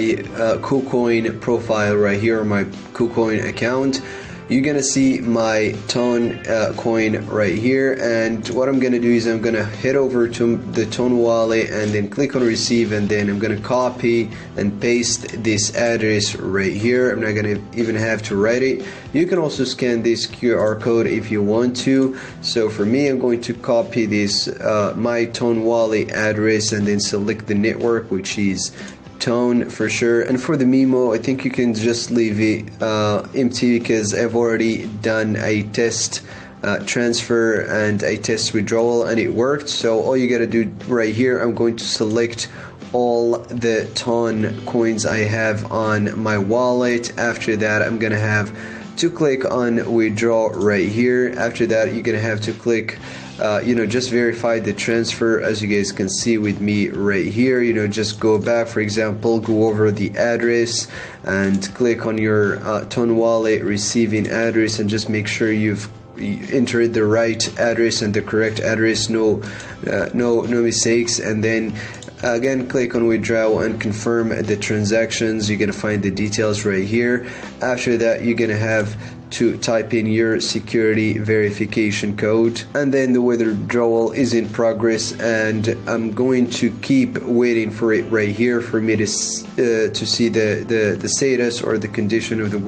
KuCoin profile right here, my KuCoin account, you're gonna see my Ton coin right here, and what I'm gonna do is I'm gonna head over to the Ton wallet and then click on receive, and then I'm gonna copy and paste this address right here. I'm not gonna even have to write it. You can also scan this QR code if you want to. So for me, I'm going to copy this my Ton wallet address and then select the network, which is Ton for sure. And for the memo, I think you can just leave it empty because I've already done a test transfer and a test withdrawal and it worked. So all you gotta do right here, I'm going to select all the Ton coins I have on my wallet. After that, I'm gonna have to click on withdraw right here. After that, you're gonna have to click just verify the transfer, as you guys can see with me right here. Just go back, for example, go over the address and click on your Ton wallet receiving address, and just make sure you've entered the right address and the correct address, no mistakes. And then again, click on withdraw and confirm the transactions. You're gonna find the details right here. After that, you're gonna have to type in your security verification code, and then the withdrawal is in progress, and I'm going to keep waiting for it right here for me to see the status or the condition of the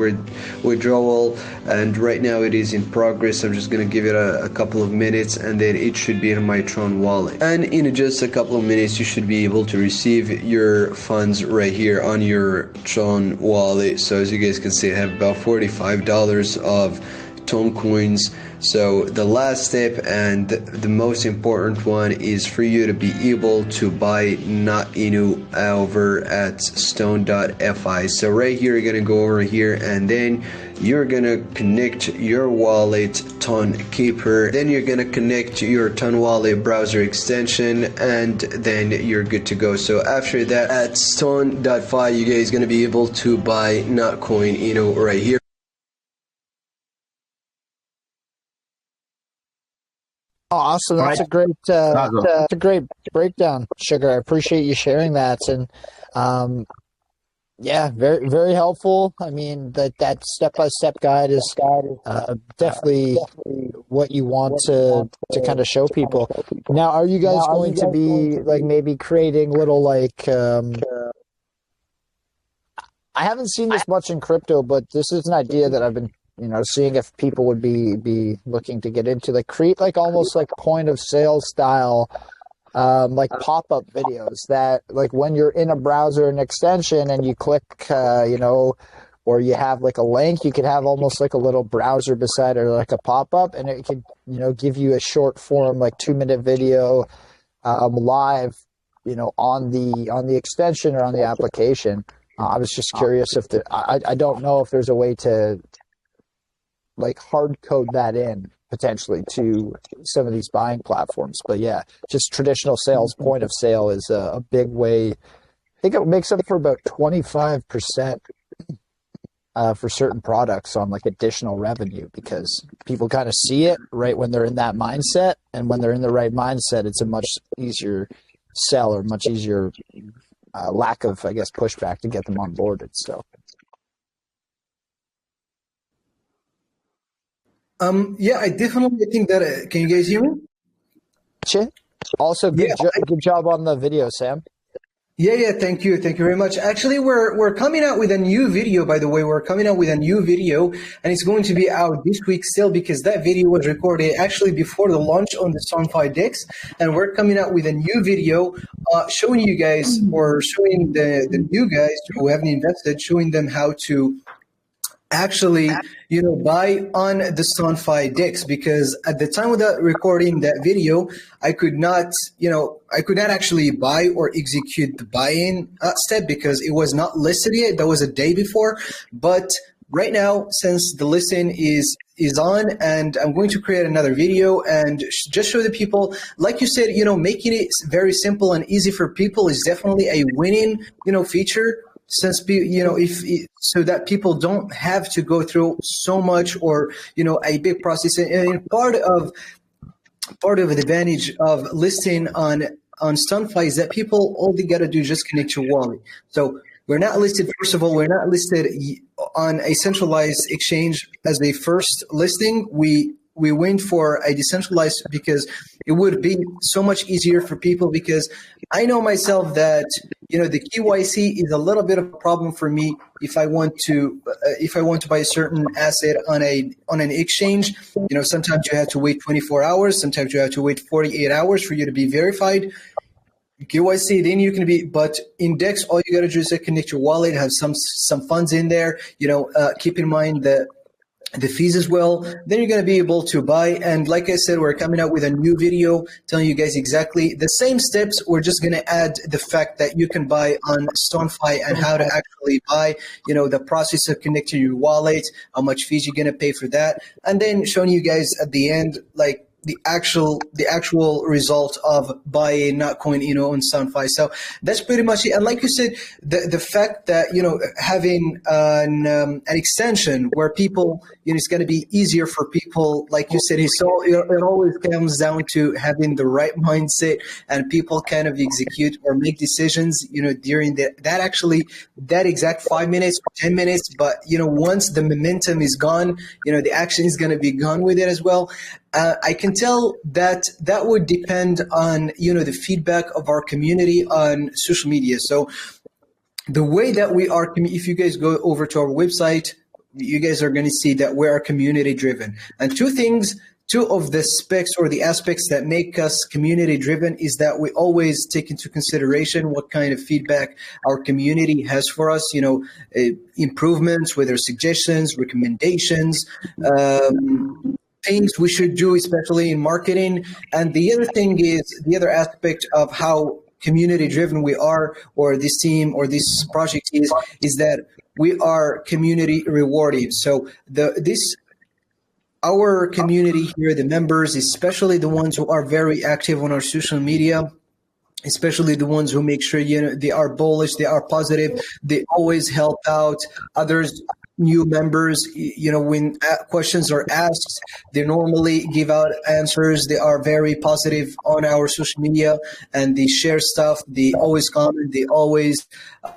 withdrawal. And right now it is in progress. I'm just going to give it a couple of minutes, and then it should be in my Ton wallet, and in just a couple of minutes you should be able to receive your funds right here on your Ton wallet. So as you guys can see, I have about $45 of Tone coins. So the last step and the most important one is for you to be able to buy NOTINU over at stone.fi. So right here, you're going to go over here and then you're going to connect your wallet Ton Keeper. Then you're going to connect your Ton Wallet browser extension and then you're good to go. So after that, at stone.fi, you guys going to be able to buy Notcoin Inu right here. Awesome. That's a great breakdown, Sugar. I appreciate you sharing that. And yeah, very, very helpful. I mean, that step-by-step guide is definitely what you want to kind of show people. Now, are you guys going to be like maybe creating little like I haven't seen this much in crypto, but this is an idea that I've been seeing if people would be looking to get into, like create like almost like point of sale style like pop-up videos that like when you're in a browser and extension and you click or you have like a link, you could have almost like a little browser beside or like a pop-up, and it could give you a short form like 2-minute video live on the extension or on the application. I was just curious if I don't know if there's a way to like hard code that in potentially to some of these buying platforms. But yeah, just traditional sales, point of sale is a big way. I think it makes up for about 25% for certain products on like additional revenue, because people kind of see it right when they're in that mindset. And when they're in the right mindset, it's a much easier sell or much easier lack of, I guess, pushback to get them onboarded. So. Yeah, I definitely think that. Can you guys hear me? Also, good job on the video, Sam. Yeah. Thank you very much. Actually, we're coming out with a new video. By the way, we're coming out with a new video, and it's going to be out this week still, because that video was recorded actually before the launch on the SoundFi DEX, and we're coming out with a new video showing you guys, or showing the new guys who haven't invested, showing them how to actually buy on the SoundFi DEX, because at the time of that recording that video, I could not actually buy or execute the buy-in step because it was not listed yet. That was a day before. But right now, since the listing is on, and I'm going to create another video and just show the people, like you said, making it very simple and easy for people is definitely a winning feature. Since so that people don't have to go through so much or a big process. And part of the advantage of listing on SoundFi is that people, all they got to do is just connect your wallet. So we're not listed. First of all, we're not listed on a centralized exchange as the first listing. We went for a decentralized because it would be so much easier for people, because I know myself that the KYC is a little bit of a problem for me if I want to buy a certain asset on an exchange. Sometimes you have to wait 24 hours, sometimes you have to wait 48 hours for you to be verified. KYC, then you can be, but in DEX, all you got to do is connect your wallet, have some funds in there. Keep in mind that the fees as well, then you're going to be able to buy. And like I said, we're coming out with a new video telling you guys exactly the same steps. We're just going to add the fact that you can buy on StoneFi and how to actually buy, the process of connecting your wallet, how much fees you're going to pay for that, and then showing you guys at the end, like the actual result of buying Notcoin Inu on SoundFi. So that's pretty much it. And like you said, the fact that having an extension where people it's going to be easier for people, like you said, it always comes down to having the right mindset, and people kind of execute or make decisions during that exact 5 minutes or 10 minutes. But once the momentum is gone, the action is going to be gone with it as well. I can tell that would depend on the feedback of our community on social media. So the way that we are, if you guys go over to our website, you guys are going to see that we are community driven. And two things two of the specs or the aspects that make us community driven is that we always take into consideration what kind of feedback our community has for us, improvements, whether suggestions, recommendations, things we should do, especially in marketing. And the other thing is the other aspect of how community driven we are, or this team or this project is that we are community rewarding. So our community here, the members, especially the ones who are very active on our social media, especially the ones who make sure they are bullish, they are positive, they always help out others, new members. When questions are asked, they normally give out answers. They are very positive on our social media, and they share stuff. They always comment, they always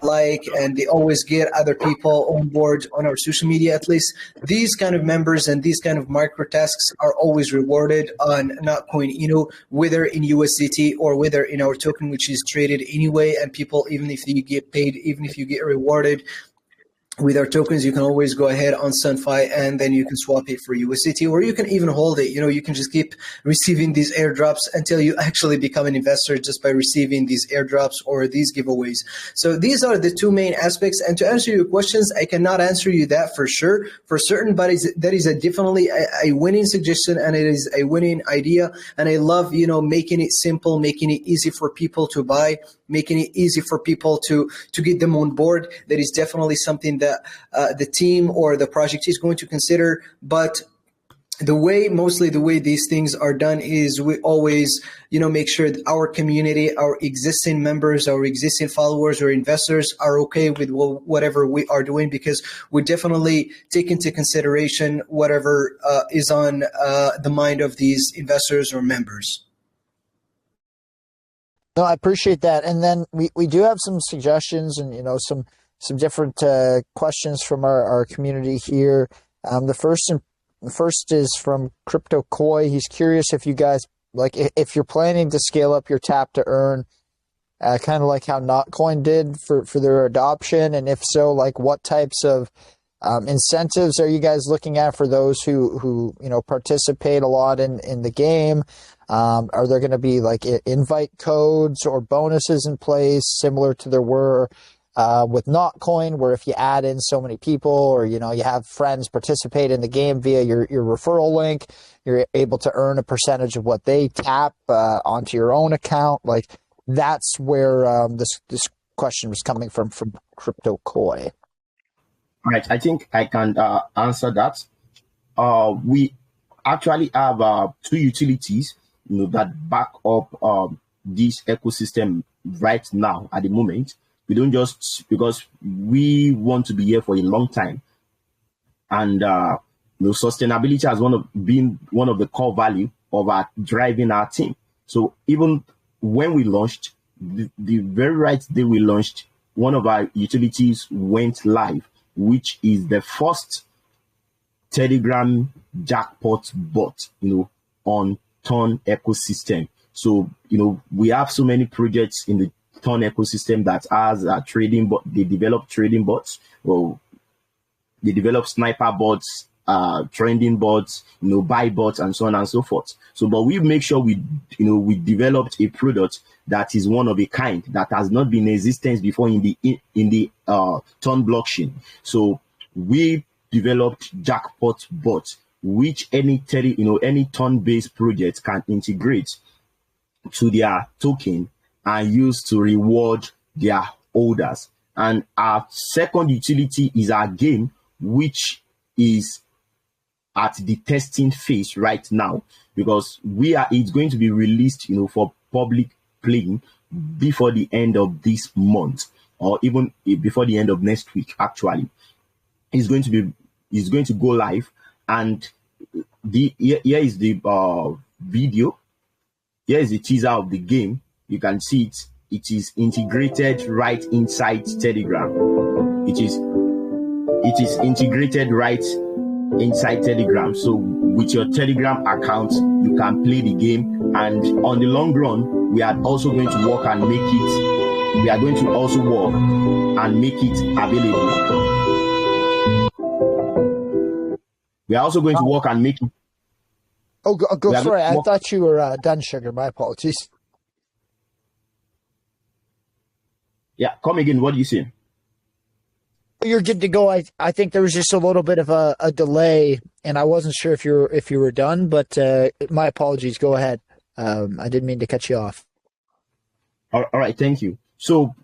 like, and they always get other people on board on our social media. At least these kind of members and these kind of micro tasks are always rewarded on Notcoin Inu, whether in USDT or whether in our token, which is traded anyway. And people, even if you get paid, even if you get rewarded with our tokens, you can always go ahead on SunFi and then you can swap it for USDT, or you can even hold it. You can just keep receiving these airdrops until you actually become an investor just by receiving these airdrops or these giveaways. So these are the two main aspects. And to answer your questions, I cannot answer you that for sure, for certain, but that is definitely a winning suggestion, and it is a winning idea. And I love, making it simple, making it easy for people to buy, making it easy for people to get them on board. That is definitely something that the team or the project is going to consider. But mostly the way these things are done is we always, make sure that our community, our existing members, our existing followers or investors are okay with whatever we are doing, because we definitely take into consideration whatever is on the mind of these investors or members. No, I appreciate that. And then we do have some suggestions and, some different questions from our community here. The first is from Crypto Koi. He's curious if you guys, if you're planning to scale up your tap to earn, kind of like how Notcoin did for their adoption. And if so, what types of incentives are you guys looking at for those who participate a lot in the game? Are there going to be invite codes or bonuses in place similar to there were with Notcoin, where if you add in so many people, or you have friends participate in the game via your referral link, you're able to earn a percentage of what they tap onto your own account? That's where this question was coming from Crypto Koi. All right, I think I can answer that. We actually have two utilities, that back up this ecosystem right now at the moment. We don't just, because we want to be here for a long time, and sustainability has been one of the core value of driving our team. So even when we launched, the very right day we launched, one of our utilities went live, which is the first Telegram jackpot bot, on Ton ecosystem. So, we have so many projects in the Ton ecosystem that has a trading bot. They develop trading bots, or they develop sniper bots, trending bots, buy bots, and so on and so forth. So, but we make sure we developed a product that is one of a kind, that has not been in existence before in the Ton blockchain. So we developed jackpot bot, which any Ton-based project can integrate to their token and use to reward their holders. And our second utility is our game, which is at the testing phase right now, because it's going to be released, for public playing before the end of this month, or even before the end of next week. Actually, it's going to go live, and here is the video. Here is the teaser of the game. You can see it. It is integrated right inside Telegram. It is integrated right inside Telegram. So with your Telegram account, you can play the game. And on the long run, we are also going to work and make it. We are going to also work and make it available. We are also going to work and make it. Oh, go We are for it. I more, thought you were done, Sugar. My apologies. yeah, come again. What do you say? You're good to go. I think there was just a little bit of a delay, and I wasn't sure if you were done, but my apologies. Go ahead. I didn't mean to cut you off. All right, thank you. So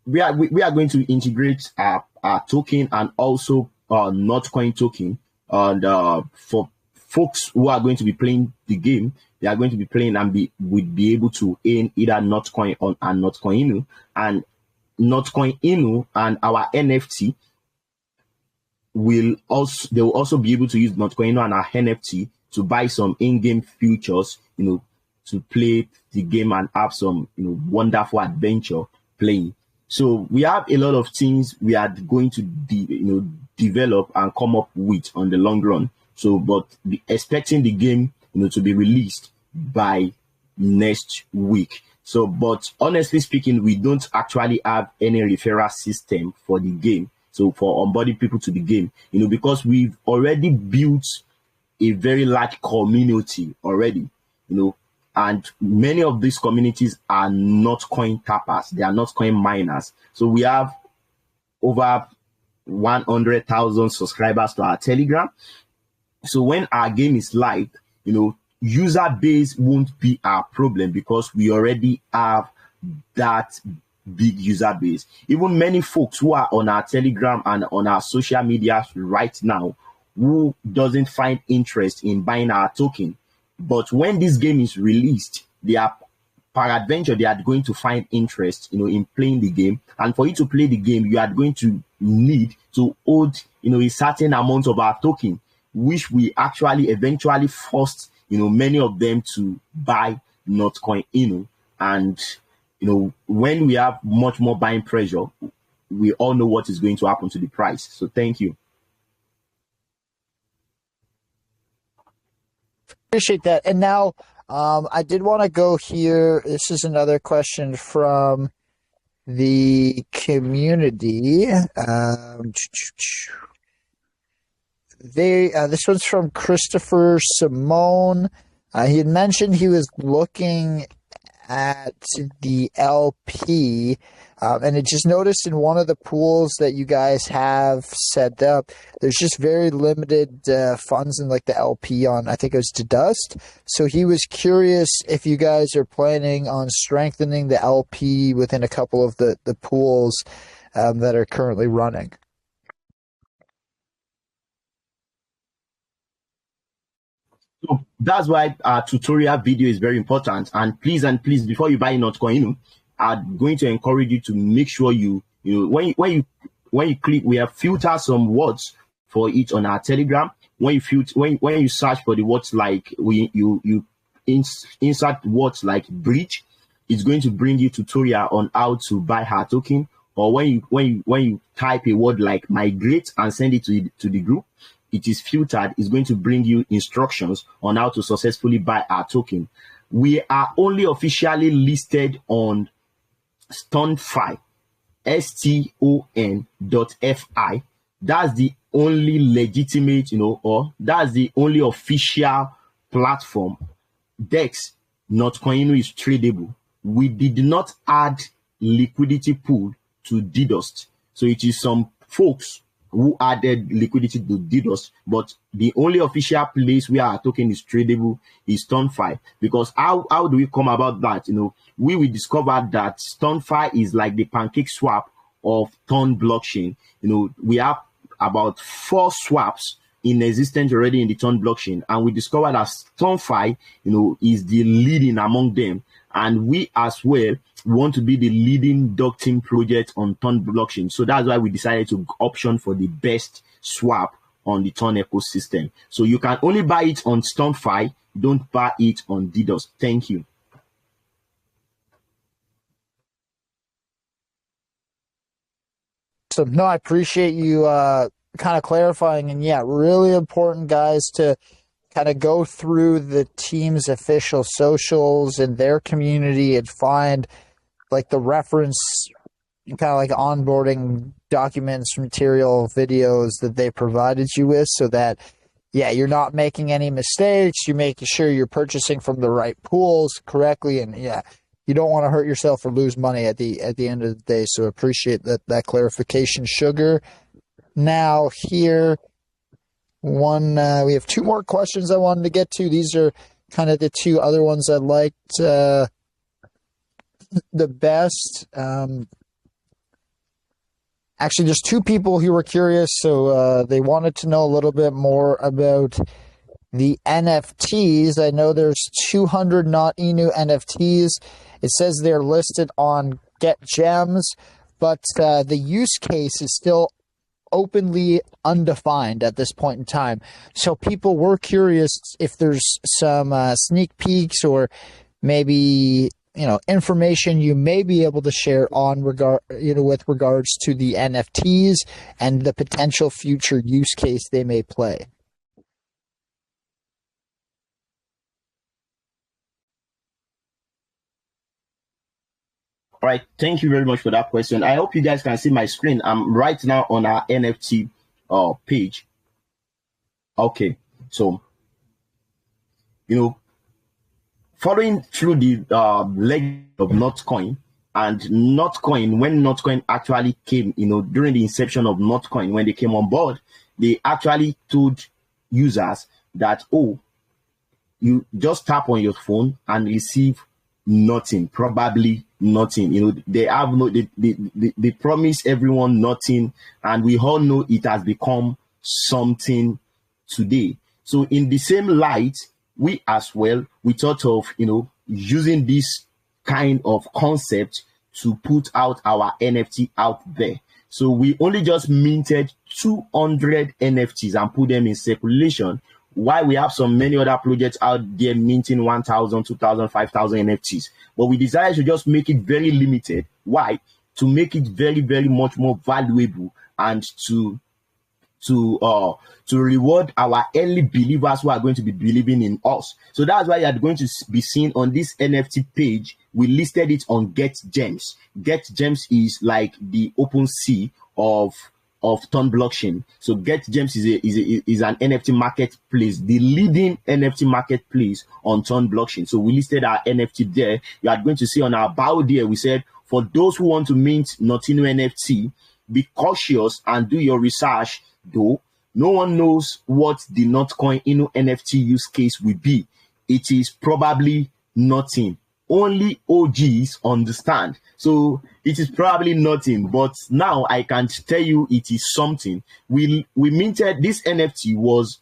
we are going to integrate our token and also Notcoin token. And for folks who are going to be playing the game, they are going to be playing and would be able to earn either Notcoin and Notcoin Inu, and Notcoin Inu and our NFT they will also be able to use Notcoin Inu and our NFT to buy some in-game futures, to play the game and have some wonderful adventure playing. So we have a lot of things we are going to develop and come up with on the long run. So, but be expecting the game to be released by next week. So, but honestly speaking, we don't actually have any referral system for the game. So for onboarding people to the game, because we've already built a very large community already, and many of these communities are not coin tappers. They are not coin miners. So we have over 100,000 subscribers to our Telegram. So when our game is live, user base won't be our problem because we already have that big user base. Even many folks who are on our Telegram and on our social media right now who doesn't find interest in buying our token, but when this game is released, they are peradventure they are going to find interest in playing the game. And for you to play the game, you are going to need to hold a certain amount of our token, which we actually eventually forced many of them to buy Notcoin Inu. And when we have much more buying pressure, we all know what is going to happen to the price. So thank you. Appreciate that. And now I did want to go here. This is another question from the community. This one's from Christopher Simone. He had mentioned he was looking at the LP, and it just noticed in one of the pools that you guys have set up, there's just very limited funds in like the LP on, I think it was to Dust. So he was curious if you guys are planning on strengthening the LP within a couple of the pools that are currently running. So that's why our tutorial video is very important. And please, before you buy Notcoin Inu, I'm going to encourage you to make sure when you click, we have filtered some words for it on our Telegram. When you search for the words like you insert words like bridge, it's going to bring you tutorial on how to buy her token. Or when you type a word like migrate and send it to the group, it is filtered. It's going to bring you instructions on how to successfully buy our token. We are only officially listed on StonFi, STON.FI. That's the only legitimate, or that's the only official platform. DEX, Notcoin Inu is tradable. We did not add liquidity pool to DDoS. So it is some folks who added liquidity to DDoS, but the only official place where our token is tradable is StonFi. Because how do we come about that? We will discover that StonFi is like the pancake swap of Ton blockchain. We have about 4 swaps in existence already in the Ton blockchain, and we discovered that StonFi, is the leading among them. And we as well want to be the leading docking project on Ton blockchain. So that's why we decided to option for the best swap on the Ton ecosystem. So you can only buy it on StonFi, don't buy it on DDoS. Thank you. So no, I appreciate you kind of clarifying, and yeah, really important, guys, to kind of go through the team's official socials and their community and find like the reference, kind of like onboarding documents, material, videos that they provided you with, so that yeah, you're not making any mistakes. You're making sure you're purchasing from the right pools correctly, and yeah, you don't want to hurt yourself or lose money at the end of the day. So appreciate that clarification, Sugar. Now here, we have two more questions I wanted to get to. These are kind of the two other ones I liked the best. Actually, there's two people who were curious, so they wanted to know a little bit more about the NFTs. I know there's 200 NOTINU NFTs. It says they're listed on Get Gems, but the use case is still openly undefined at this point in time. So people were curious if there's some sneak peeks or maybe information you may be able to share on with regards to the NFTs and the potential future use case they may play. All right, thank you very much for that question. I hope you guys can see my screen. I'm right now on our NFT page. Okay, so following through the leg of Notcoin, and Notcoin, when Notcoin actually came, during the inception of Notcoin, when they came on board, they actually told users that, oh, you just tap on your phone and receive nothing, probably nothing. They have they promise everyone nothing, and we all know it has become something today. So in the same light, we as well, we thought of, using this kind of concept to put out our NFT out there. So we only just minted 200 NFTs and put them in circulation, while we have many other projects out there minting 1,000, 2,000, 5,000 NFTs. But we decided to just make it very limited. Why? To make it very, very much more valuable, and to reward our early believers who are going to be believing in us. So that's why you are going to be seen on this NFT page. We listed it on Get Gems. Get Gems is like the open sea of Ton blockchain. So Get Gems is an NFT marketplace, the leading NFT marketplace on Ton blockchain. So we listed our NFT there. You are going to see on our bio there, we said, for those who want to mint NOTINU NFT, be cautious and do your research, though no one knows what the Notcoin Inu NFT use case will be. It is probably nothing. Only OGs understand. So it is probably nothing, but now I can tell you it is something. We minted, this NFT was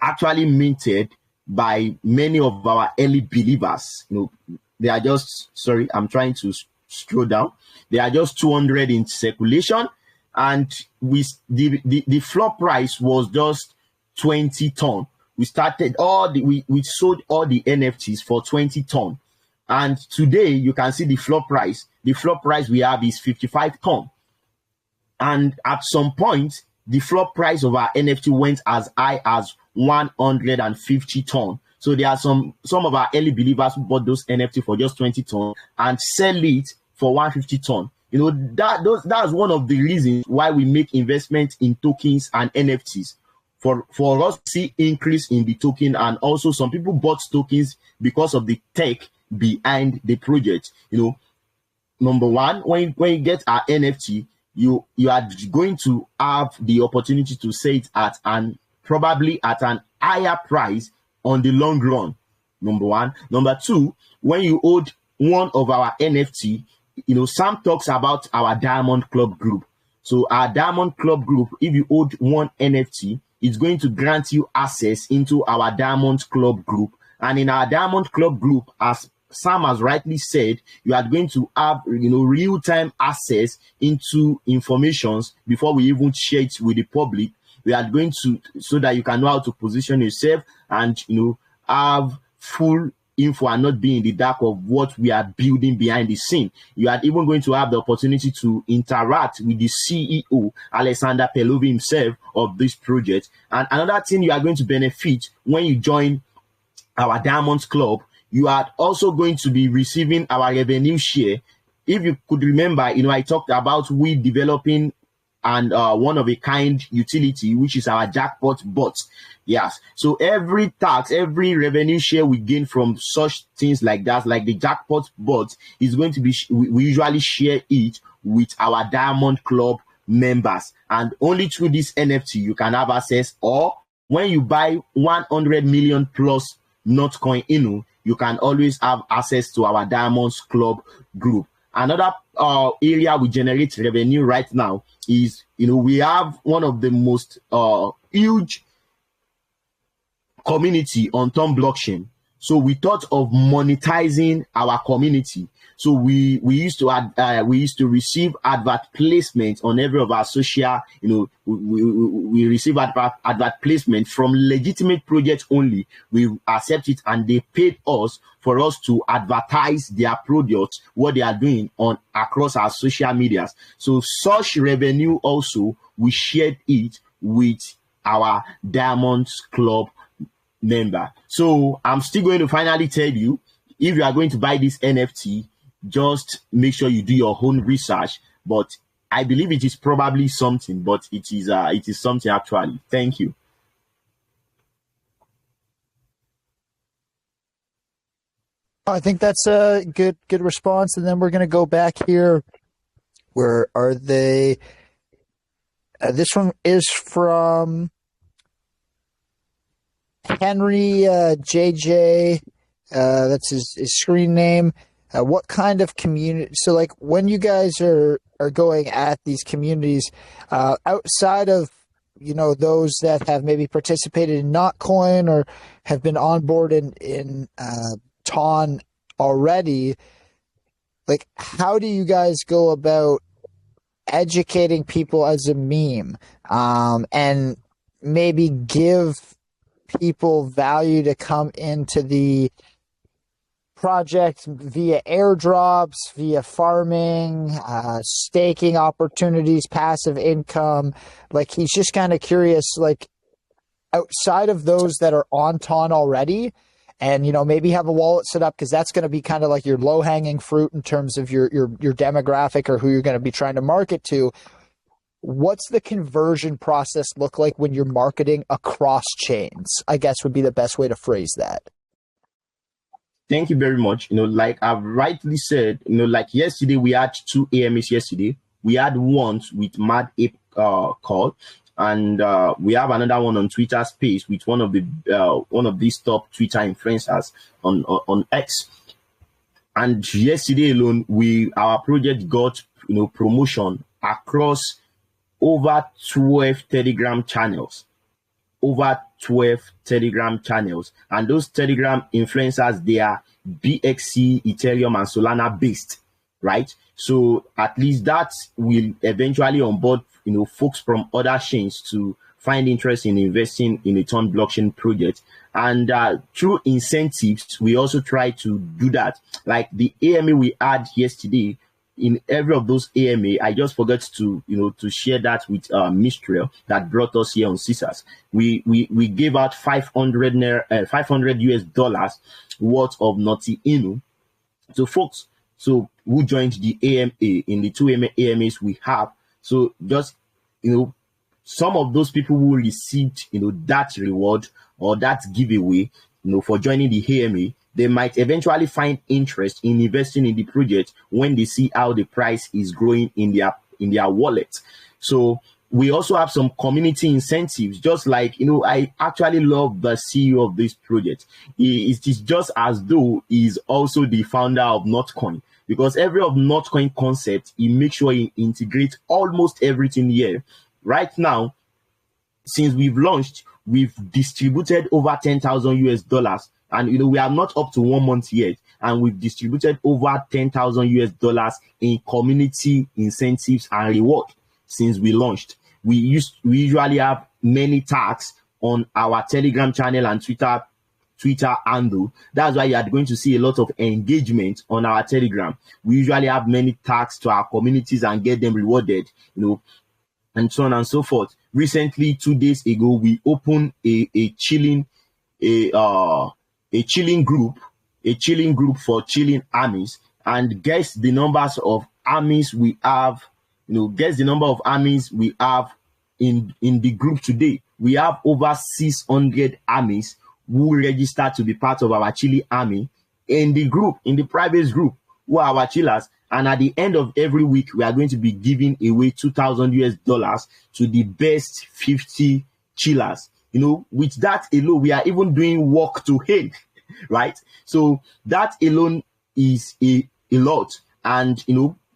actually minted by many of our early believers. They are just, sorry, I'm trying to scroll down. There are just 200 in circulation, and the floor price was just 20 ton. We started we sold all the NFTs for 20 ton. And today you can see the floor price. The floor price we have is 55 ton. And at some point, the floor price of our NFT went as high as 150 ton. So there are some of our early believers who bought those NFT for just 20 ton and sell it for 150 ton. That's one of the reasons why we make investment in tokens and NFTs. For us to see increase in the token, and also some people bought tokens because of the tech behind the project. Number one, when you get our NFT, you are going to have the opportunity to sell it probably at an higher price on the long run. Number one. Number two, when you hold one of our NFT, Sam talks about our Diamond Club group. So our Diamond Club group, if you hold one NFT, it's going to grant you access into our Diamond Club group. And in our Diamond Club group, as Sam has rightly said, you are going to have real-time access into informations before we even share it with the public. We are going to, so that you can know how to position yourself and have full info and not be in the dark of what we are building behind the scene. You are even going to have the opportunity to interact with the CEO, Alexander Pelovi himself, of this project. And another thing you are going to benefit when you join our Diamonds Club, you are also going to be receiving our revenue share. If you could remember, I talked about we developing and one of a kind utility, which is our jackpot bot. Yes. So every tax, every revenue share we gain from such things like that, like the jackpot bot, is going to be, we usually share it with our Diamond Club members. And only through this NFT you can have access, or when you buy 100 million plus Notcoin Inu, you can always have access to our Diamonds Club group. Another area we generate revenue right now is, we have one of the most huge community on Tom blockchain. So we thought of monetizing our community. So we used to receive advert placement on every of our social, we receive advert placement from legitimate projects only. We accept it, and they paid us for us to advertise their products, what they are doing on across our social medias. So such revenue also, we shared it with our Diamonds Club member. So I'm still going to finally tell you, if you are going to buy this NFT, just make sure you do your own research. But I believe it is probably something, but it is something actually. Thank you. I think that's a good response. And then we're going to go back here. Where are they? This one is from Henry JJ. That's his screen name. What kind of community? So, like, when you guys are going at these communities, outside of those that have maybe participated in Notcoin or have been on board in TON already, like, how do you guys go about educating people as a meme, and maybe give people value to come into the project via airdrops, via farming, staking opportunities, passive income? Like, he's just kind of curious, like, outside of those that are on TON already, and maybe have a wallet set up, because that's going to be kind of like your low-hanging fruit in terms of your demographic or who you're going to be trying to market to. What's the conversion process look like when you're marketing across chains, I guess would be the best way to phrase that. Thank you very much. Like I've rightly said, like yesterday we had 2 AMAs yesterday. We had one with Mad Ape call, and we have another one on Twitter Space with one of these top Twitter influencers on X. And yesterday alone, our project got promotion across over 12 Telegram channels. Over 12 Telegram channels, and those Telegram influencers, they are BXC, Ethereum, and Solana based, right? So at least that will eventually onboard folks from other chains to find interest in investing in a TON blockchain project. And through incentives, we also try to do that. Like the AMA we had yesterday, in every of those AMA, I just forgot to to share that with Mistral that brought us here on Caesars. We gave out 500 US dollars worth of NOTINU to folks who joined the AMA in the 2 AMAs we have. So just some of those people who received that reward or that giveaway for joining the AMA, they might eventually find interest in investing in the project when they see how the price is growing in their wallet. So we also have some community incentives, just like, I actually love the CEO of this project. It is just as though he's also the founder of Notcoin, because every of Notcoin concept, he makes sure he integrates almost everything here. Right now, since we've launched, we've distributed over 10,000 US dollars. And we are not up to 1 month yet, and we've distributed over 10,000 US dollars in community incentives and reward since we launched. We usually have many tags on our Telegram channel and Twitter handle. That's why you are going to see a lot of engagement on our Telegram. We usually have many tags to our communities and get them rewarded, and so on and so forth. Recently, 2 days ago, we opened a chilling group for chilling armies, and guess the numbers of armies we have guess the number of armies we have in the group today. We have over 600 armies who registered to be part of our Chile army in the group, in the private group, who are our chillers. And at the end of every week, we are going to be giving away $2,000 to the best 50 chillers. With that alone, we are even doing walk to hell, right? So that alone is a lot. And,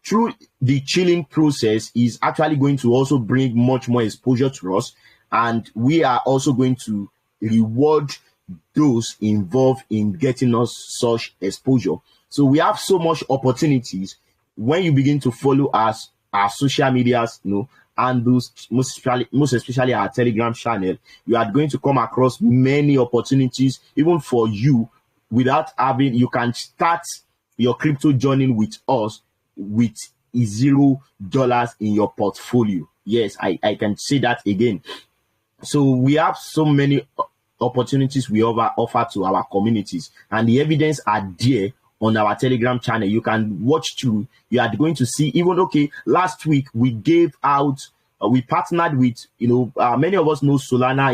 through the chilling process is actually going to also bring much more exposure to us. And we are also going to reward those involved in getting us such exposure. So we have so much opportunities when you begin to follow us, our social medias, and those most especially our Telegram channel. You are going to come across many opportunities, even for you, without having. You can start your crypto journey with us with $0 in your portfolio. Yes, I can say that again. So we have so many opportunities we offer to our communities, and the evidence are there on our Telegram channel. You can watch through. You are going to see, even last week we gave out, we partnered with, many of us know Solana,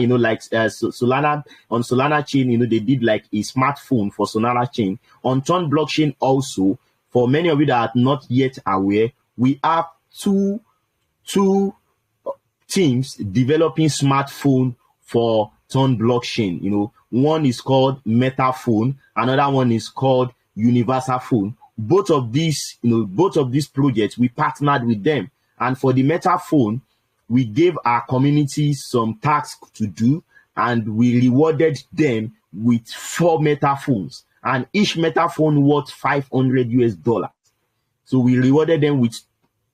Solana, on Solana chain, they did like a smartphone for Solana chain. On Ton blockchain also, for many of you that are not yet aware, we have two teams developing smartphone for Ton blockchain. One is called Meta Phone, another one is called Universal Phone. Both of these projects, we partnered with them. And for the Meta Phone, we gave our community some tasks to do, and we rewarded them with 4 Meta phones, and each Meta phone worth $500. So we rewarded them with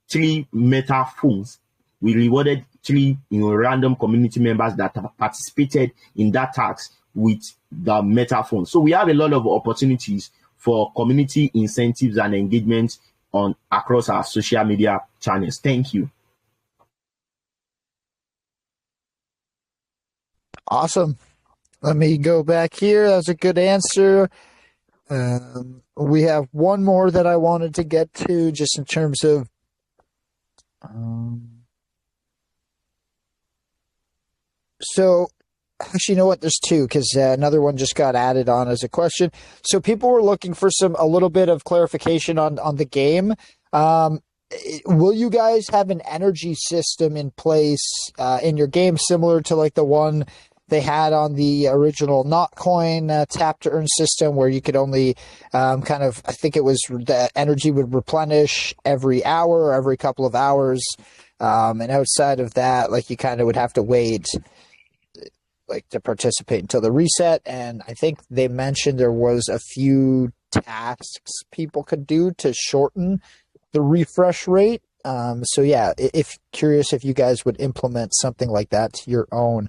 3 Meta phones. We rewarded 3 random community members that participated in that task with the Meta phone. So we have a lot of opportunities for community incentives and engagement across our social media channels. Thank you. Awesome. Let me go back here. That's a good answer. We have one more that I wanted to get to, just in terms of so actually, you know what? There's 2, because another one just got added on as a question. So people were looking for a little bit of clarification on the game. Will you guys have an energy system in place in your game, similar to like the one they had on the original Notcoin tap to earn system, where you could only I think it was the energy would replenish every hour or every couple of hours, and outside of that, like, you kind of would have to wait to participate until the reset. And I think they mentioned there was a few tasks people could do to shorten the refresh rate. So yeah, curious if you guys would implement something like that to your own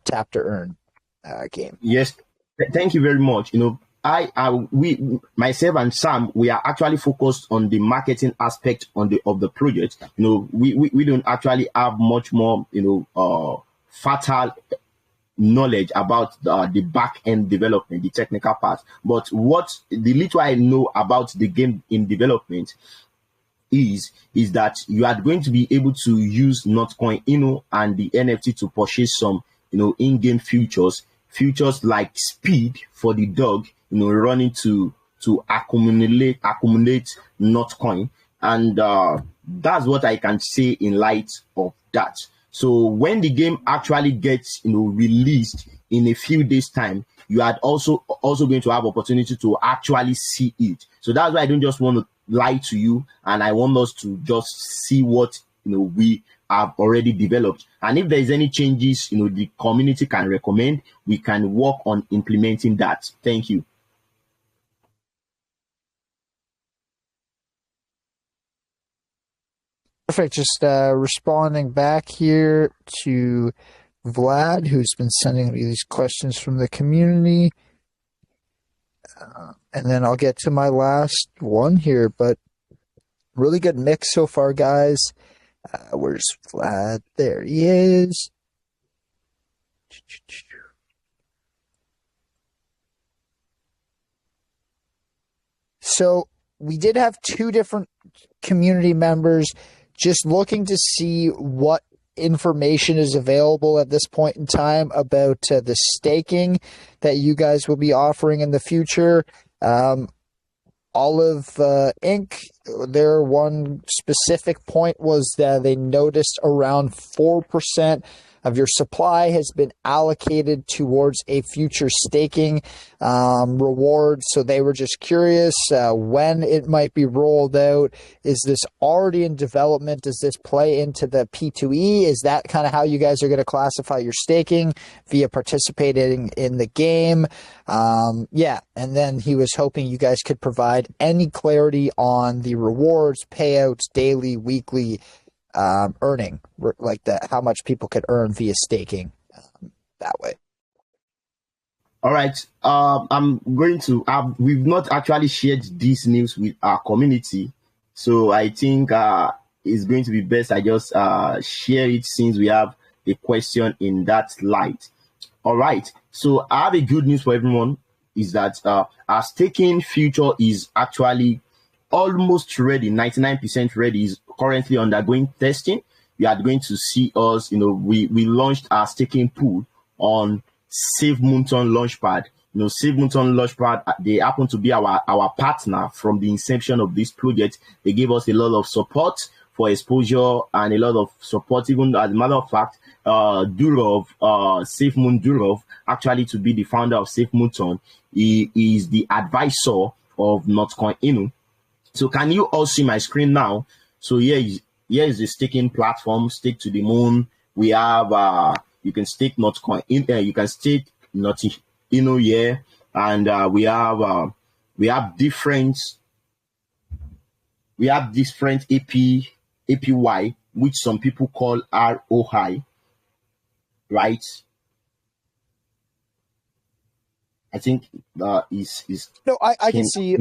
tap to earn game. Yes, thank you very much. We myself and Sam, we are actually focused on the marketing aspect of the project. We don't actually have much more fatal knowledge about the back end development, the technical part. But what the little I know about the game in development is that you are going to be able to use Notcoin Inu and the NFT to purchase some in-game features like speed for the dog, running to accumulate Notcoin. And that's what I can say in light of that. So when the game actually gets released in a few days time, you are also going to have opportunity to actually see it. So that's why I don't just want to lie to you, and I want us to just see what we have already developed. And if there is any changes the community can recommend, we can work on implementing that. Thank you. Perfect. Just responding back here to Vlad, who's been sending me these questions from the community. And then I'll get to my last one here, but really good mix so far, guys. Where's Vlad? There he is. So we did have 2 different community members just looking to see what information is available at this point in time about the staking that you guys will be offering in the future. Olive Inc., their one specific point was that they noticed around 4% of your supply has been allocated towards a future staking reward. So they were just curious when it might be rolled out. Is this already in development? Does this play into the P2E? Is that kind of how you guys are going to classify your staking via participating in the game? Yeah. And then he was hoping you guys could provide any clarity on the rewards, payouts, daily, weekly, earning, like that, how much people could earn via staking that way. All right. I'm going to, we've not actually shared this news with our community. So I think it's going to be best I just share it since we have a question in that light. All right. So I have a good news for everyone is that our staking future is actually almost ready, 99% ready, is currently undergoing testing. You are going to see us, we launched our staking pool on SafeMoonton Launchpad. SafeMoonton Launchpad, they happen to be our partner from the inception of this project. They gave us a lot of support for exposure and a lot of support, even as a matter of fact, Durov, SafeMoon Durov, actually to be the founder of SafeMoonton, he is the advisor of Notcoin Inu. So can you all see my screen now? So here is the staking platform, Stake to the Moon. We have you can stake Notcoin in there, you can stake NOTINU here, and we have different APY, which some people call ROI, right? I think is no, I can see.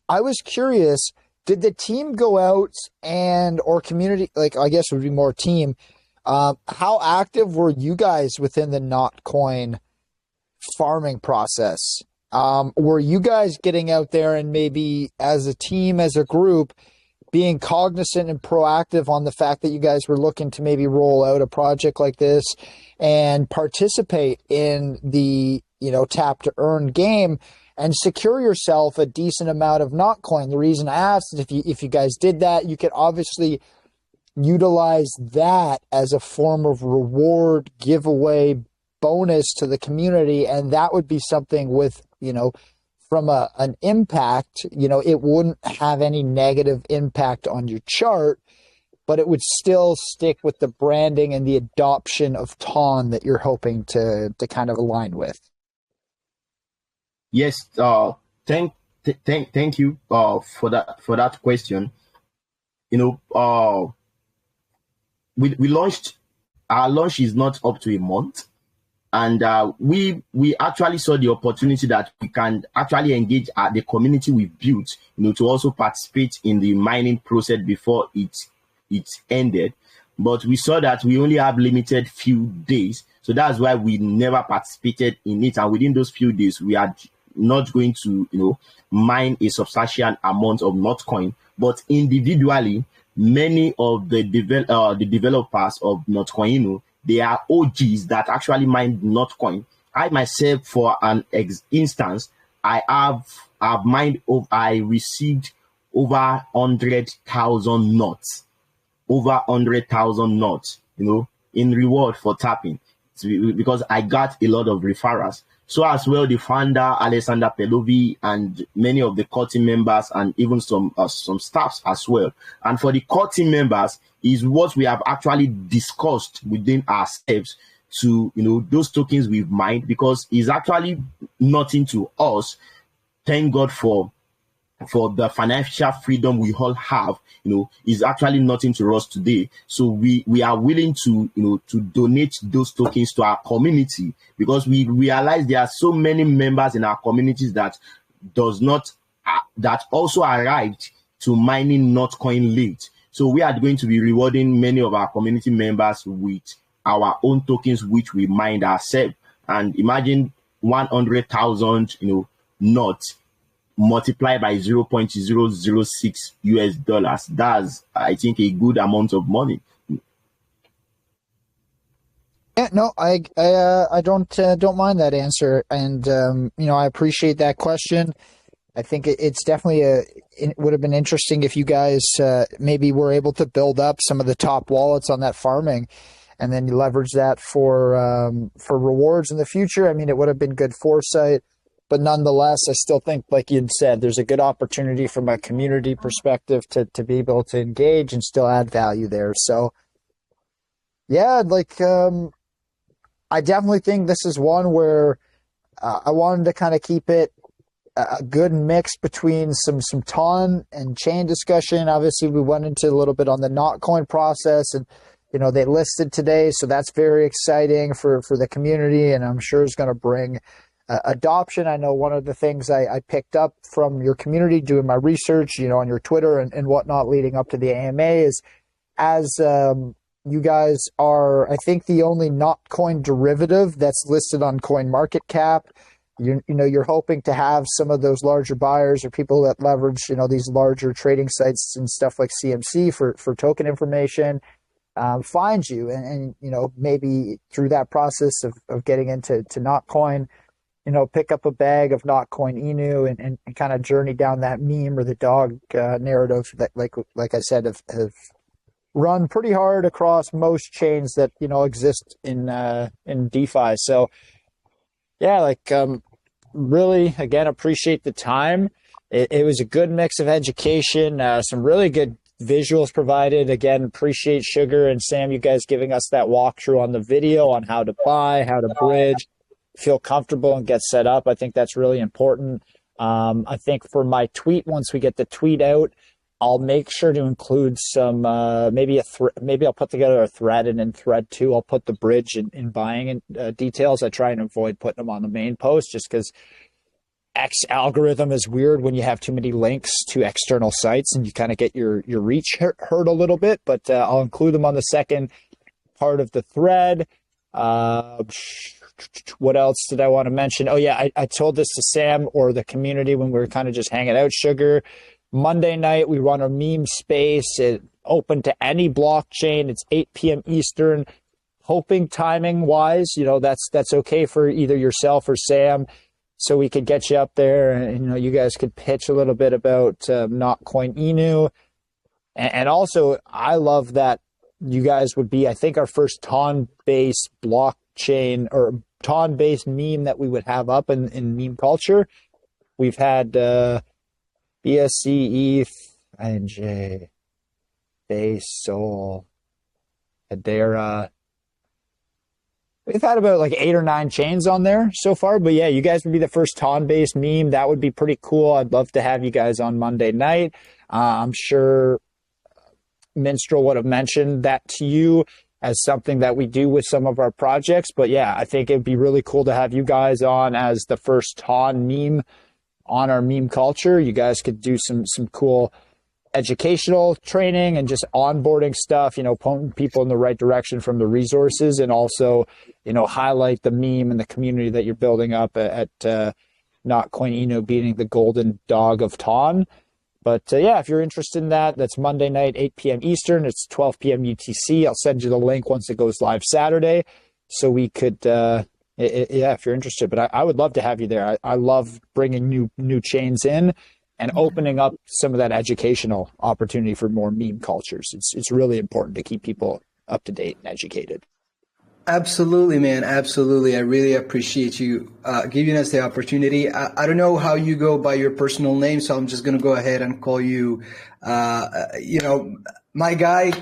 I was curious, did the team go out or community, like I guess it would be more team, how active were you guys within the Notcoin farming process? Were you guys getting out there and maybe as a team, as a group, being cognizant and proactive on the fact that you guys were looking to maybe roll out a project like this and participate in the, tap to earn game and secure yourself a decent amount of Notcoin? The reason I asked is if you guys did that, you could obviously utilize that as a form of reward, giveaway, bonus to the community, and that would be something with, from an impact, it wouldn't have any negative impact on your chart, but it would still stick with the branding and the adoption of TON that you're hoping to kind of align with. Yes, thank you for that question. We launched, our launch is not up to a month, and we actually saw the opportunity that we can actually engage the community we've built, to also participate in the mining process before it ended. But we saw that we only have limited few days, so that's why we never participated in it. And within those few days, we are not going to, mine a substantial amount of Notcoin, but individually, many of the developers of Notcoin Inu, they are OGs that actually mine Notcoin. I myself, for an instance, I received over 100,000 knots, in reward for tapping, because I got a lot of referrals. So as well, the founder, Alexander Pelovi, and many of the core team members, and even some staffs as well. And for the core team members is what we have actually discussed within ourselves to, those tokens we've mined, because it's actually nothing to us. Thank God for the financial freedom we all have, is actually nothing to us today. So we are willing to, to donate those tokens to our community, because we realize there are so many members in our communities that also arrived to mining Notcoin late. So we are going to be rewarding many of our community members with our own tokens, which we mined ourselves. And imagine 100,000, knots. multiply by 0.006 US dollars. That's, I think, a good amount of money. Yeah, no, I don't mind that answer, and I appreciate that question. I think it's definitely it would have been interesting if you guys maybe were able to build up some of the top wallets on that farming, and then you leverage that for rewards in the future. I mean, it would have been good foresight, but nonetheless, I still think, like you'd said, there's a good opportunity from a community perspective to be able to engage and still add value there. So, yeah, like. I definitely think this is one where I wanted to kind of keep it a good mix between some TON and chain discussion. Obviously, we went into a little bit on the Notcoin process, and they listed today, so that's very exciting for the community, and I'm sure it's going to bring adoption. I know one of the things I picked up from your community doing my research, on your Twitter and whatnot leading up to the AMA is as you guys are, I think, the only Notcoin derivative that's listed on CoinMarketCap. You're hoping to have some of those larger buyers or people that leverage, these larger trading sites and stuff like CMC for token information, find you and maybe through that process of getting into Notcoin, pick up a bag of Notcoin Inu and kind of journey down that meme or the dog narrative that, like I said, have run pretty hard across most chains that exist in DeFi. So yeah, really again appreciate the time. It was a good mix of education, some really good visuals provided. Again, appreciate Sugar and Sam, you guys giving us that walkthrough on the video on how to buy, how to bridge, feel comfortable and get set up. I think that's really important. I think for my tweet, once we get the tweet out, I'll make sure to include some, maybe I'll put together a thread, and in thread 2, I'll put the bridge in buying details. I try and avoid putting them on the main post just because X algorithm is weird when you have too many links to external sites and you kind of get your reach hurt a little bit, but I'll include them on the second part of the thread. What else did I want to mention? Oh yeah, I told this to Sam or the community when we were kind of just hanging out, Sugar. Monday night, we run a meme space. It's open to any blockchain. It's 8 p.m. Eastern. Hoping timing-wise, that's okay for either yourself or Sam, so we could get you up there and, you guys could pitch a little bit about Notcoin Inu. And also, I love that you guys would be, I think, our first TON-based blockchain or TON-based meme that we would have up in meme culture. We've had... BSC, ETH, INJ, Base, Sol, Hedera. We've had about 8 or 9 chains on there so far, but yeah, you guys would be the first TON-based meme. That would be pretty cool. I'd love to have you guys on Monday night. I'm sure Minstrel would have mentioned that to you as something that we do with some of our projects, but yeah, I think it'd be really cool to have you guys on as the first TON meme on our meme culture. You guys could do some cool educational training and just onboarding stuff, pointing people in the right direction from the resources, and also, highlight the meme and the community that you're building up at Notcoin Inu beating the golden dog of TON. But yeah, if you're interested in that, that's Monday night, 8 p.m. Eastern. It's 12 p.m. UTC. I'll send you the link once it goes live Saturday, so we could yeah, if you're interested, but I would love to have you there. I love bringing new chains in and opening up some of that educational opportunity for more meme cultures. It's really important to keep people up to date and educated. Absolutely, man. Absolutely. I really appreciate you giving us the opportunity. I don't know how you go by your personal name, so I'm just going to go ahead and call you, my guy,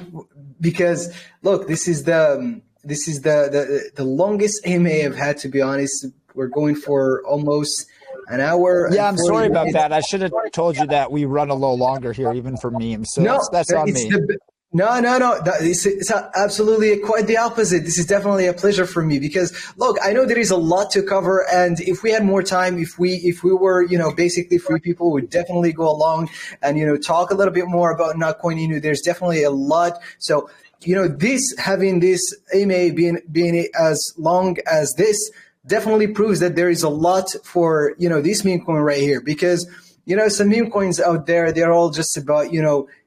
because look, this is the longest AMA I've had, to be honest. We're going for almost an hour. Yeah, I'm sorry about that. I should have told you that we run a little longer here, even for memes. So no, that's on me. No. It's absolutely quite the opposite. This is definitely a pleasure for me because, look, I know there is a lot to cover, and if we had more time, if we were, basically free people, we'd definitely go along and, talk a little bit more about Notcoin Inu. There's definitely a lot. So, having this AMA being as long as this definitely proves that there is a lot for, this meme coin right here, because, some meme coins out there, they're all just about,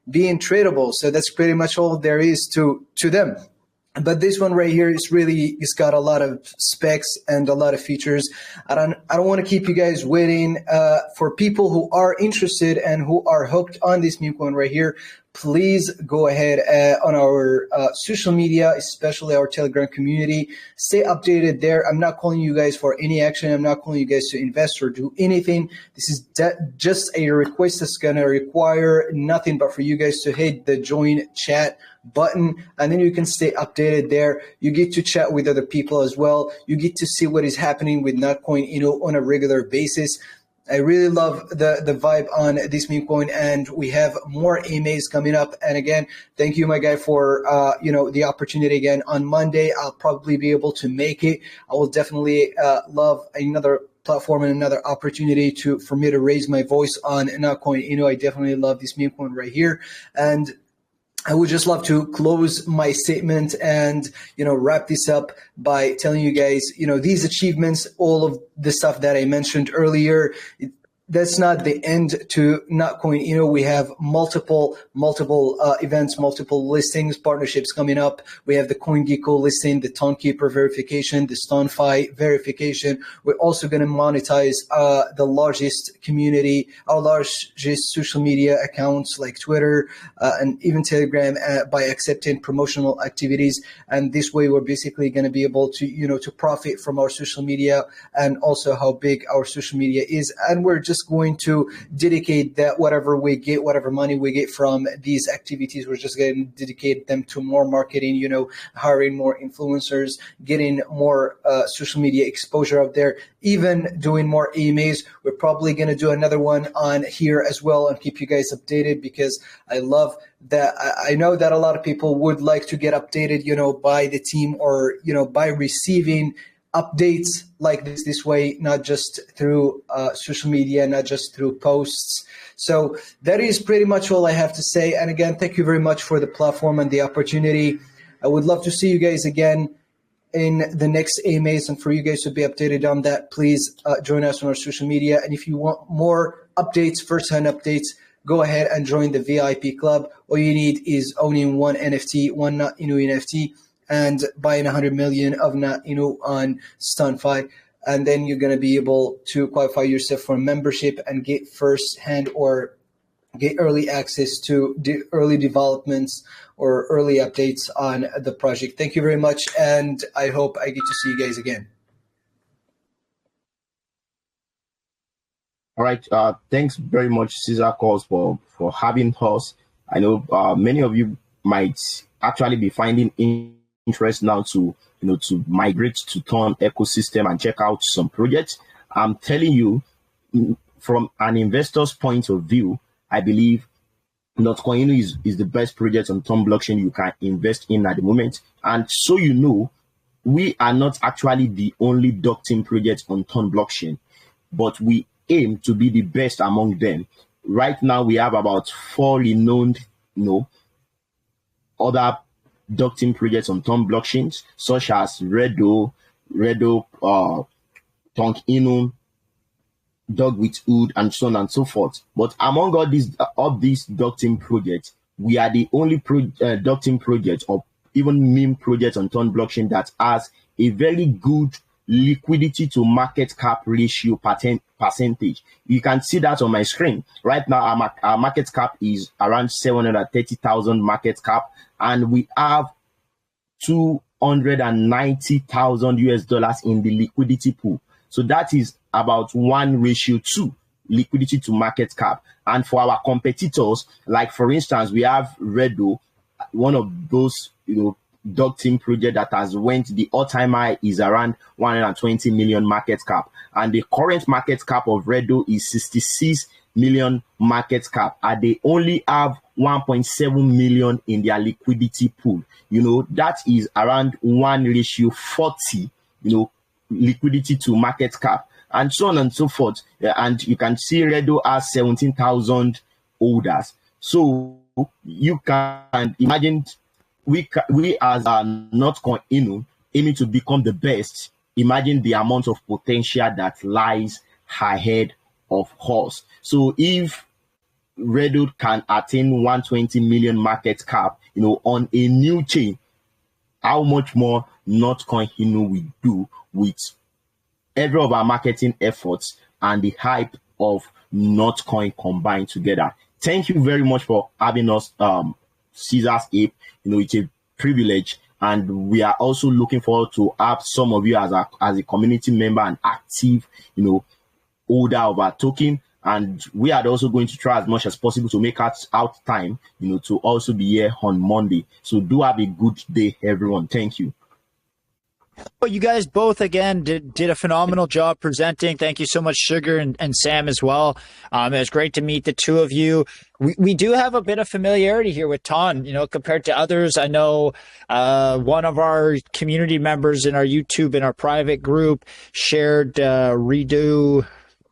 being tradable. So that's pretty much all there is to them. But this one right here is really, it's got a lot of specs and a lot of features. I don't want to keep you guys waiting. For people who are interested and who are hooked on this meme coin right here, please go ahead on our social media, especially our Telegram community. Stay updated there. I'm not calling you guys for any action. I'm not calling you guys to invest or do anything. This is just a request that's going to require nothing but for you guys to hit the join chat button, and then you can stay updated there. You get to chat with other people as well. You get to see what is happening with Notcoin Inu on a regular basis. I really love the vibe on this meme coin, and we have more AMAs coming up. And again, thank you, my guy, for the opportunity again on Monday. I'll probably be able to make it. I will definitely love another platform and another opportunity for me to raise my voice on Notcoin Inu. I definitely love this meme coin right here, and I would just love to close my statement and, wrap this up by telling you guys, these achievements, all of the stuff that I mentioned earlier, that's not the end to Notcoin Inu. We have multiple events, multiple listings, partnerships coming up. We have the CoinGecko listing, the Tonekeeper verification, the StoneFi verification. We're also going to monetize the largest community, our largest social media accounts like Twitter and even Telegram by accepting promotional activities. And this way, we're basically going to be able to, to profit from our social media and also how big our social media is. And we're just going to dedicate that whatever money we get from these activities, we're just going to dedicate them to more marketing, hiring more influencers, getting more social media exposure out there, even doing more AMAs. We're probably going to do another one on here as well and keep you guys updated, because I love that. I know that a lot of people would like to get updated, by the team or, by receiving updates like this way, not just through social media, not just through posts. So that is pretty much all I have to say. And again, thank you very much for the platform and the opportunity. I would love to see you guys again in the next AMAs, and for you guys to be updated on that, please join us on our social media. And if you want more updates, first-hand updates, go ahead and join the VIP club. All you need is owning one NFT, one Notinu NFT, and buying 100 million of Notinu on StoneFi. And then you're going to be able to qualify yourself for membership and get first-hand or get early access to early developments or early updates on the project. Thank you very much, and I hope I get to see you guys again. All right. Thanks very much, Cesar Calls, for having us. I know many of you might actually be finding interest now to migrate to Ton ecosystem and check out some projects. I'm telling you, from an investor's point of view, I believe Notcoin Inu is the best project on Ton blockchain you can invest in at the moment. And so we are not actually the only docking project on Ton blockchain, but we aim to be the best among them. Right now, we have about 4 renowned, other docking projects on Ton blockchains, such as Redo, Tonk Inu, Dog with Wood, and so on and so forth. But among all these docking projects, we are the only docking project or even meme project on Ton blockchain that has a very good liquidity to market cap ratio percentage. You can see that on my screen. Right now, our market cap is around 730,000 market cap, and we have $290,000 in the liquidity pool. So that is about 1:2 liquidity to market cap. And for our competitors, like for instance, we have Redo, one of those dog team project that has went, the all-time high is around 120 million market cap, and the current market cap of Redo is 66 million market cap, and they only have 1.7 million in their liquidity pool. That is around 1:40 liquidity to market cap, and so on and so forth. And you can see Redo has 17,000 holders. So you can imagine we as Notcoin Inu aiming to become the best. Imagine the amount of potential that lies ahead of horse. So if Reddit can attain 120 million market cap, on a new chain, how much more Notcoin Inu will do with every of our marketing efforts and the hype of Notcoin combined together. Thank you very much for having us, Caesar's Ape. It's a privilege, and we are also looking forward to have some of you as a community member and active, holder of our token. And we are also going to try as much as possible to make out time, to also be here on Monday. So do have a good day, everyone. Thank you. Well, you guys both, again, did a phenomenal job presenting. Thank you so much, Sugar and Sam as well. It was great to meet the two of you. We do have a bit of familiarity here with Ton, compared to others. I know one of our community members in our YouTube, in our private group, shared Redo,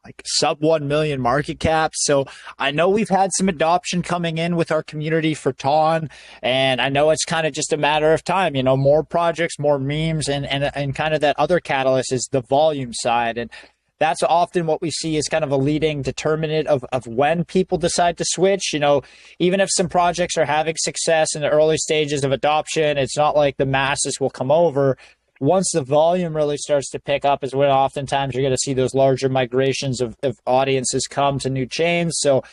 like sub 1 million market cap. So I know we've had some adoption coming in with our community for Ton, and I know it's kind of just a matter of time, more projects, more memes, and kind of that other catalyst is the volume side. And that's often what we see is kind of a leading determinant of when people decide to switch. Even if some projects are having success in the early stages of adoption, it's not like the masses will come over. Once the volume really starts to pick up is when oftentimes you're going to see those larger migrations of audiences come to new chains. So,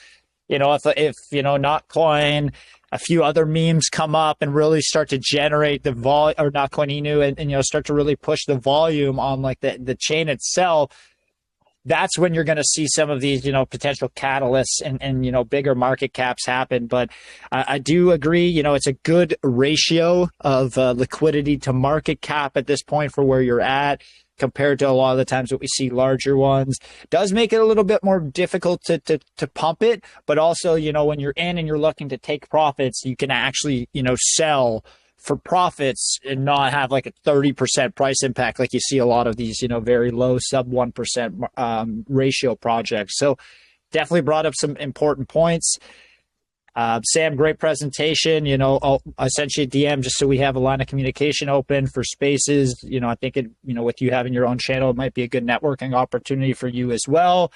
if Notcoin, a few other memes come up and really start to generate the volume, or Notcoin Inu, and start to really push the volume on like the chain itself, that's when you're going to see some of these, potential catalysts and bigger market caps happen. But I do agree, it's a good ratio of liquidity to market cap at this point for where you're at, compared to a lot of the times that we see larger ones. Does make it a little bit more difficult to pump it, but also, when you're in and you're looking to take profits, you can actually, sell for profits and not have like a 30% price impact like you see a lot of these, very low sub 1% ratio projects. So definitely brought up some important points. Sam, great presentation. I sent you a DM just so we have a line of communication open for spaces. I think with you having your own channel, it might be a good networking opportunity for you as well.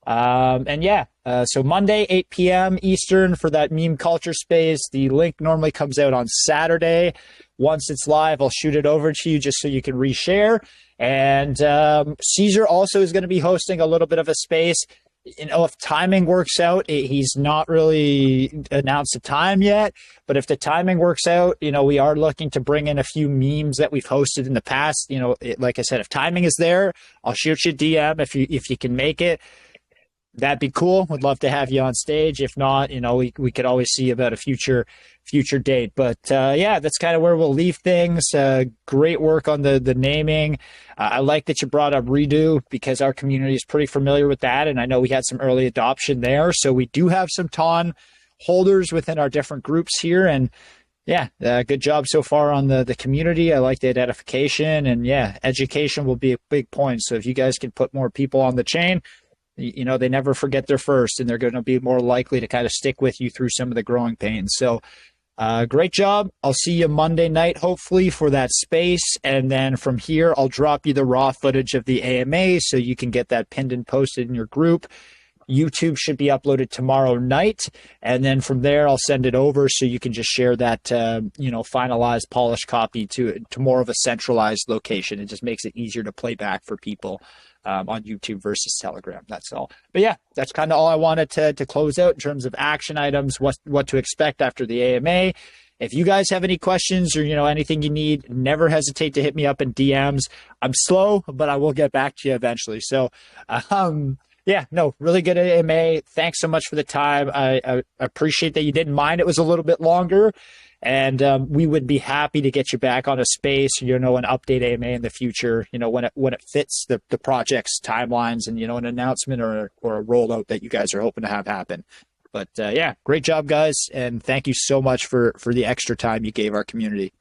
So Monday, 8 p.m. Eastern for that meme culture space. The link normally comes out on Saturday. Once it's live, I'll shoot it over to you just so you can reshare. And Caesar also is going to be hosting a little bit of a space. If timing works out, he's not really announced a time yet, but if the timing works out, we are looking to bring in a few memes that we've hosted in the past. Like I said, if timing is there, I'll shoot you a DM if you can make it. That'd be cool. Would love to have you on stage. If not, we could always see about a future date. But that's kind of where we'll leave things. Great work on the naming. I like that you brought up Redo because our community is pretty familiar with that, and I know we had some early adoption there. So we do have some Ton holders within our different groups here, and good job so far on the community. I like the identification, and education will be a big point. So if you guys can put more people on the chain, they never forget their first, and they're going to be more likely to kind of stick with you through some of the growing pains. So great job. I'll see you Monday night, hopefully, for that space. And then from here, I'll drop you the raw footage of the AMA so you can get that pinned and posted in your group. YouTube should be uploaded tomorrow night. And then from there, I'll send it over so you can just share that, finalized, polished copy to more of a centralized location. It just makes it easier to play back for people on YouTube versus Telegram. That's all. But that's kind of all I wanted to close out in terms of action items, what to expect after the AMA. If you guys have any questions or, anything you need, never hesitate to hit me up in DMs. I'm slow, but I will get back to you eventually. So, really good AMA. Thanks so much for the time. I appreciate that you didn't mind. It was a little bit longer, and we would be happy to get you back on a space, an update AMA in the future, when it fits the project's timelines and, an announcement or a rollout that you guys are hoping to have happen. But great job, guys. And thank you so much for the extra time you gave our community.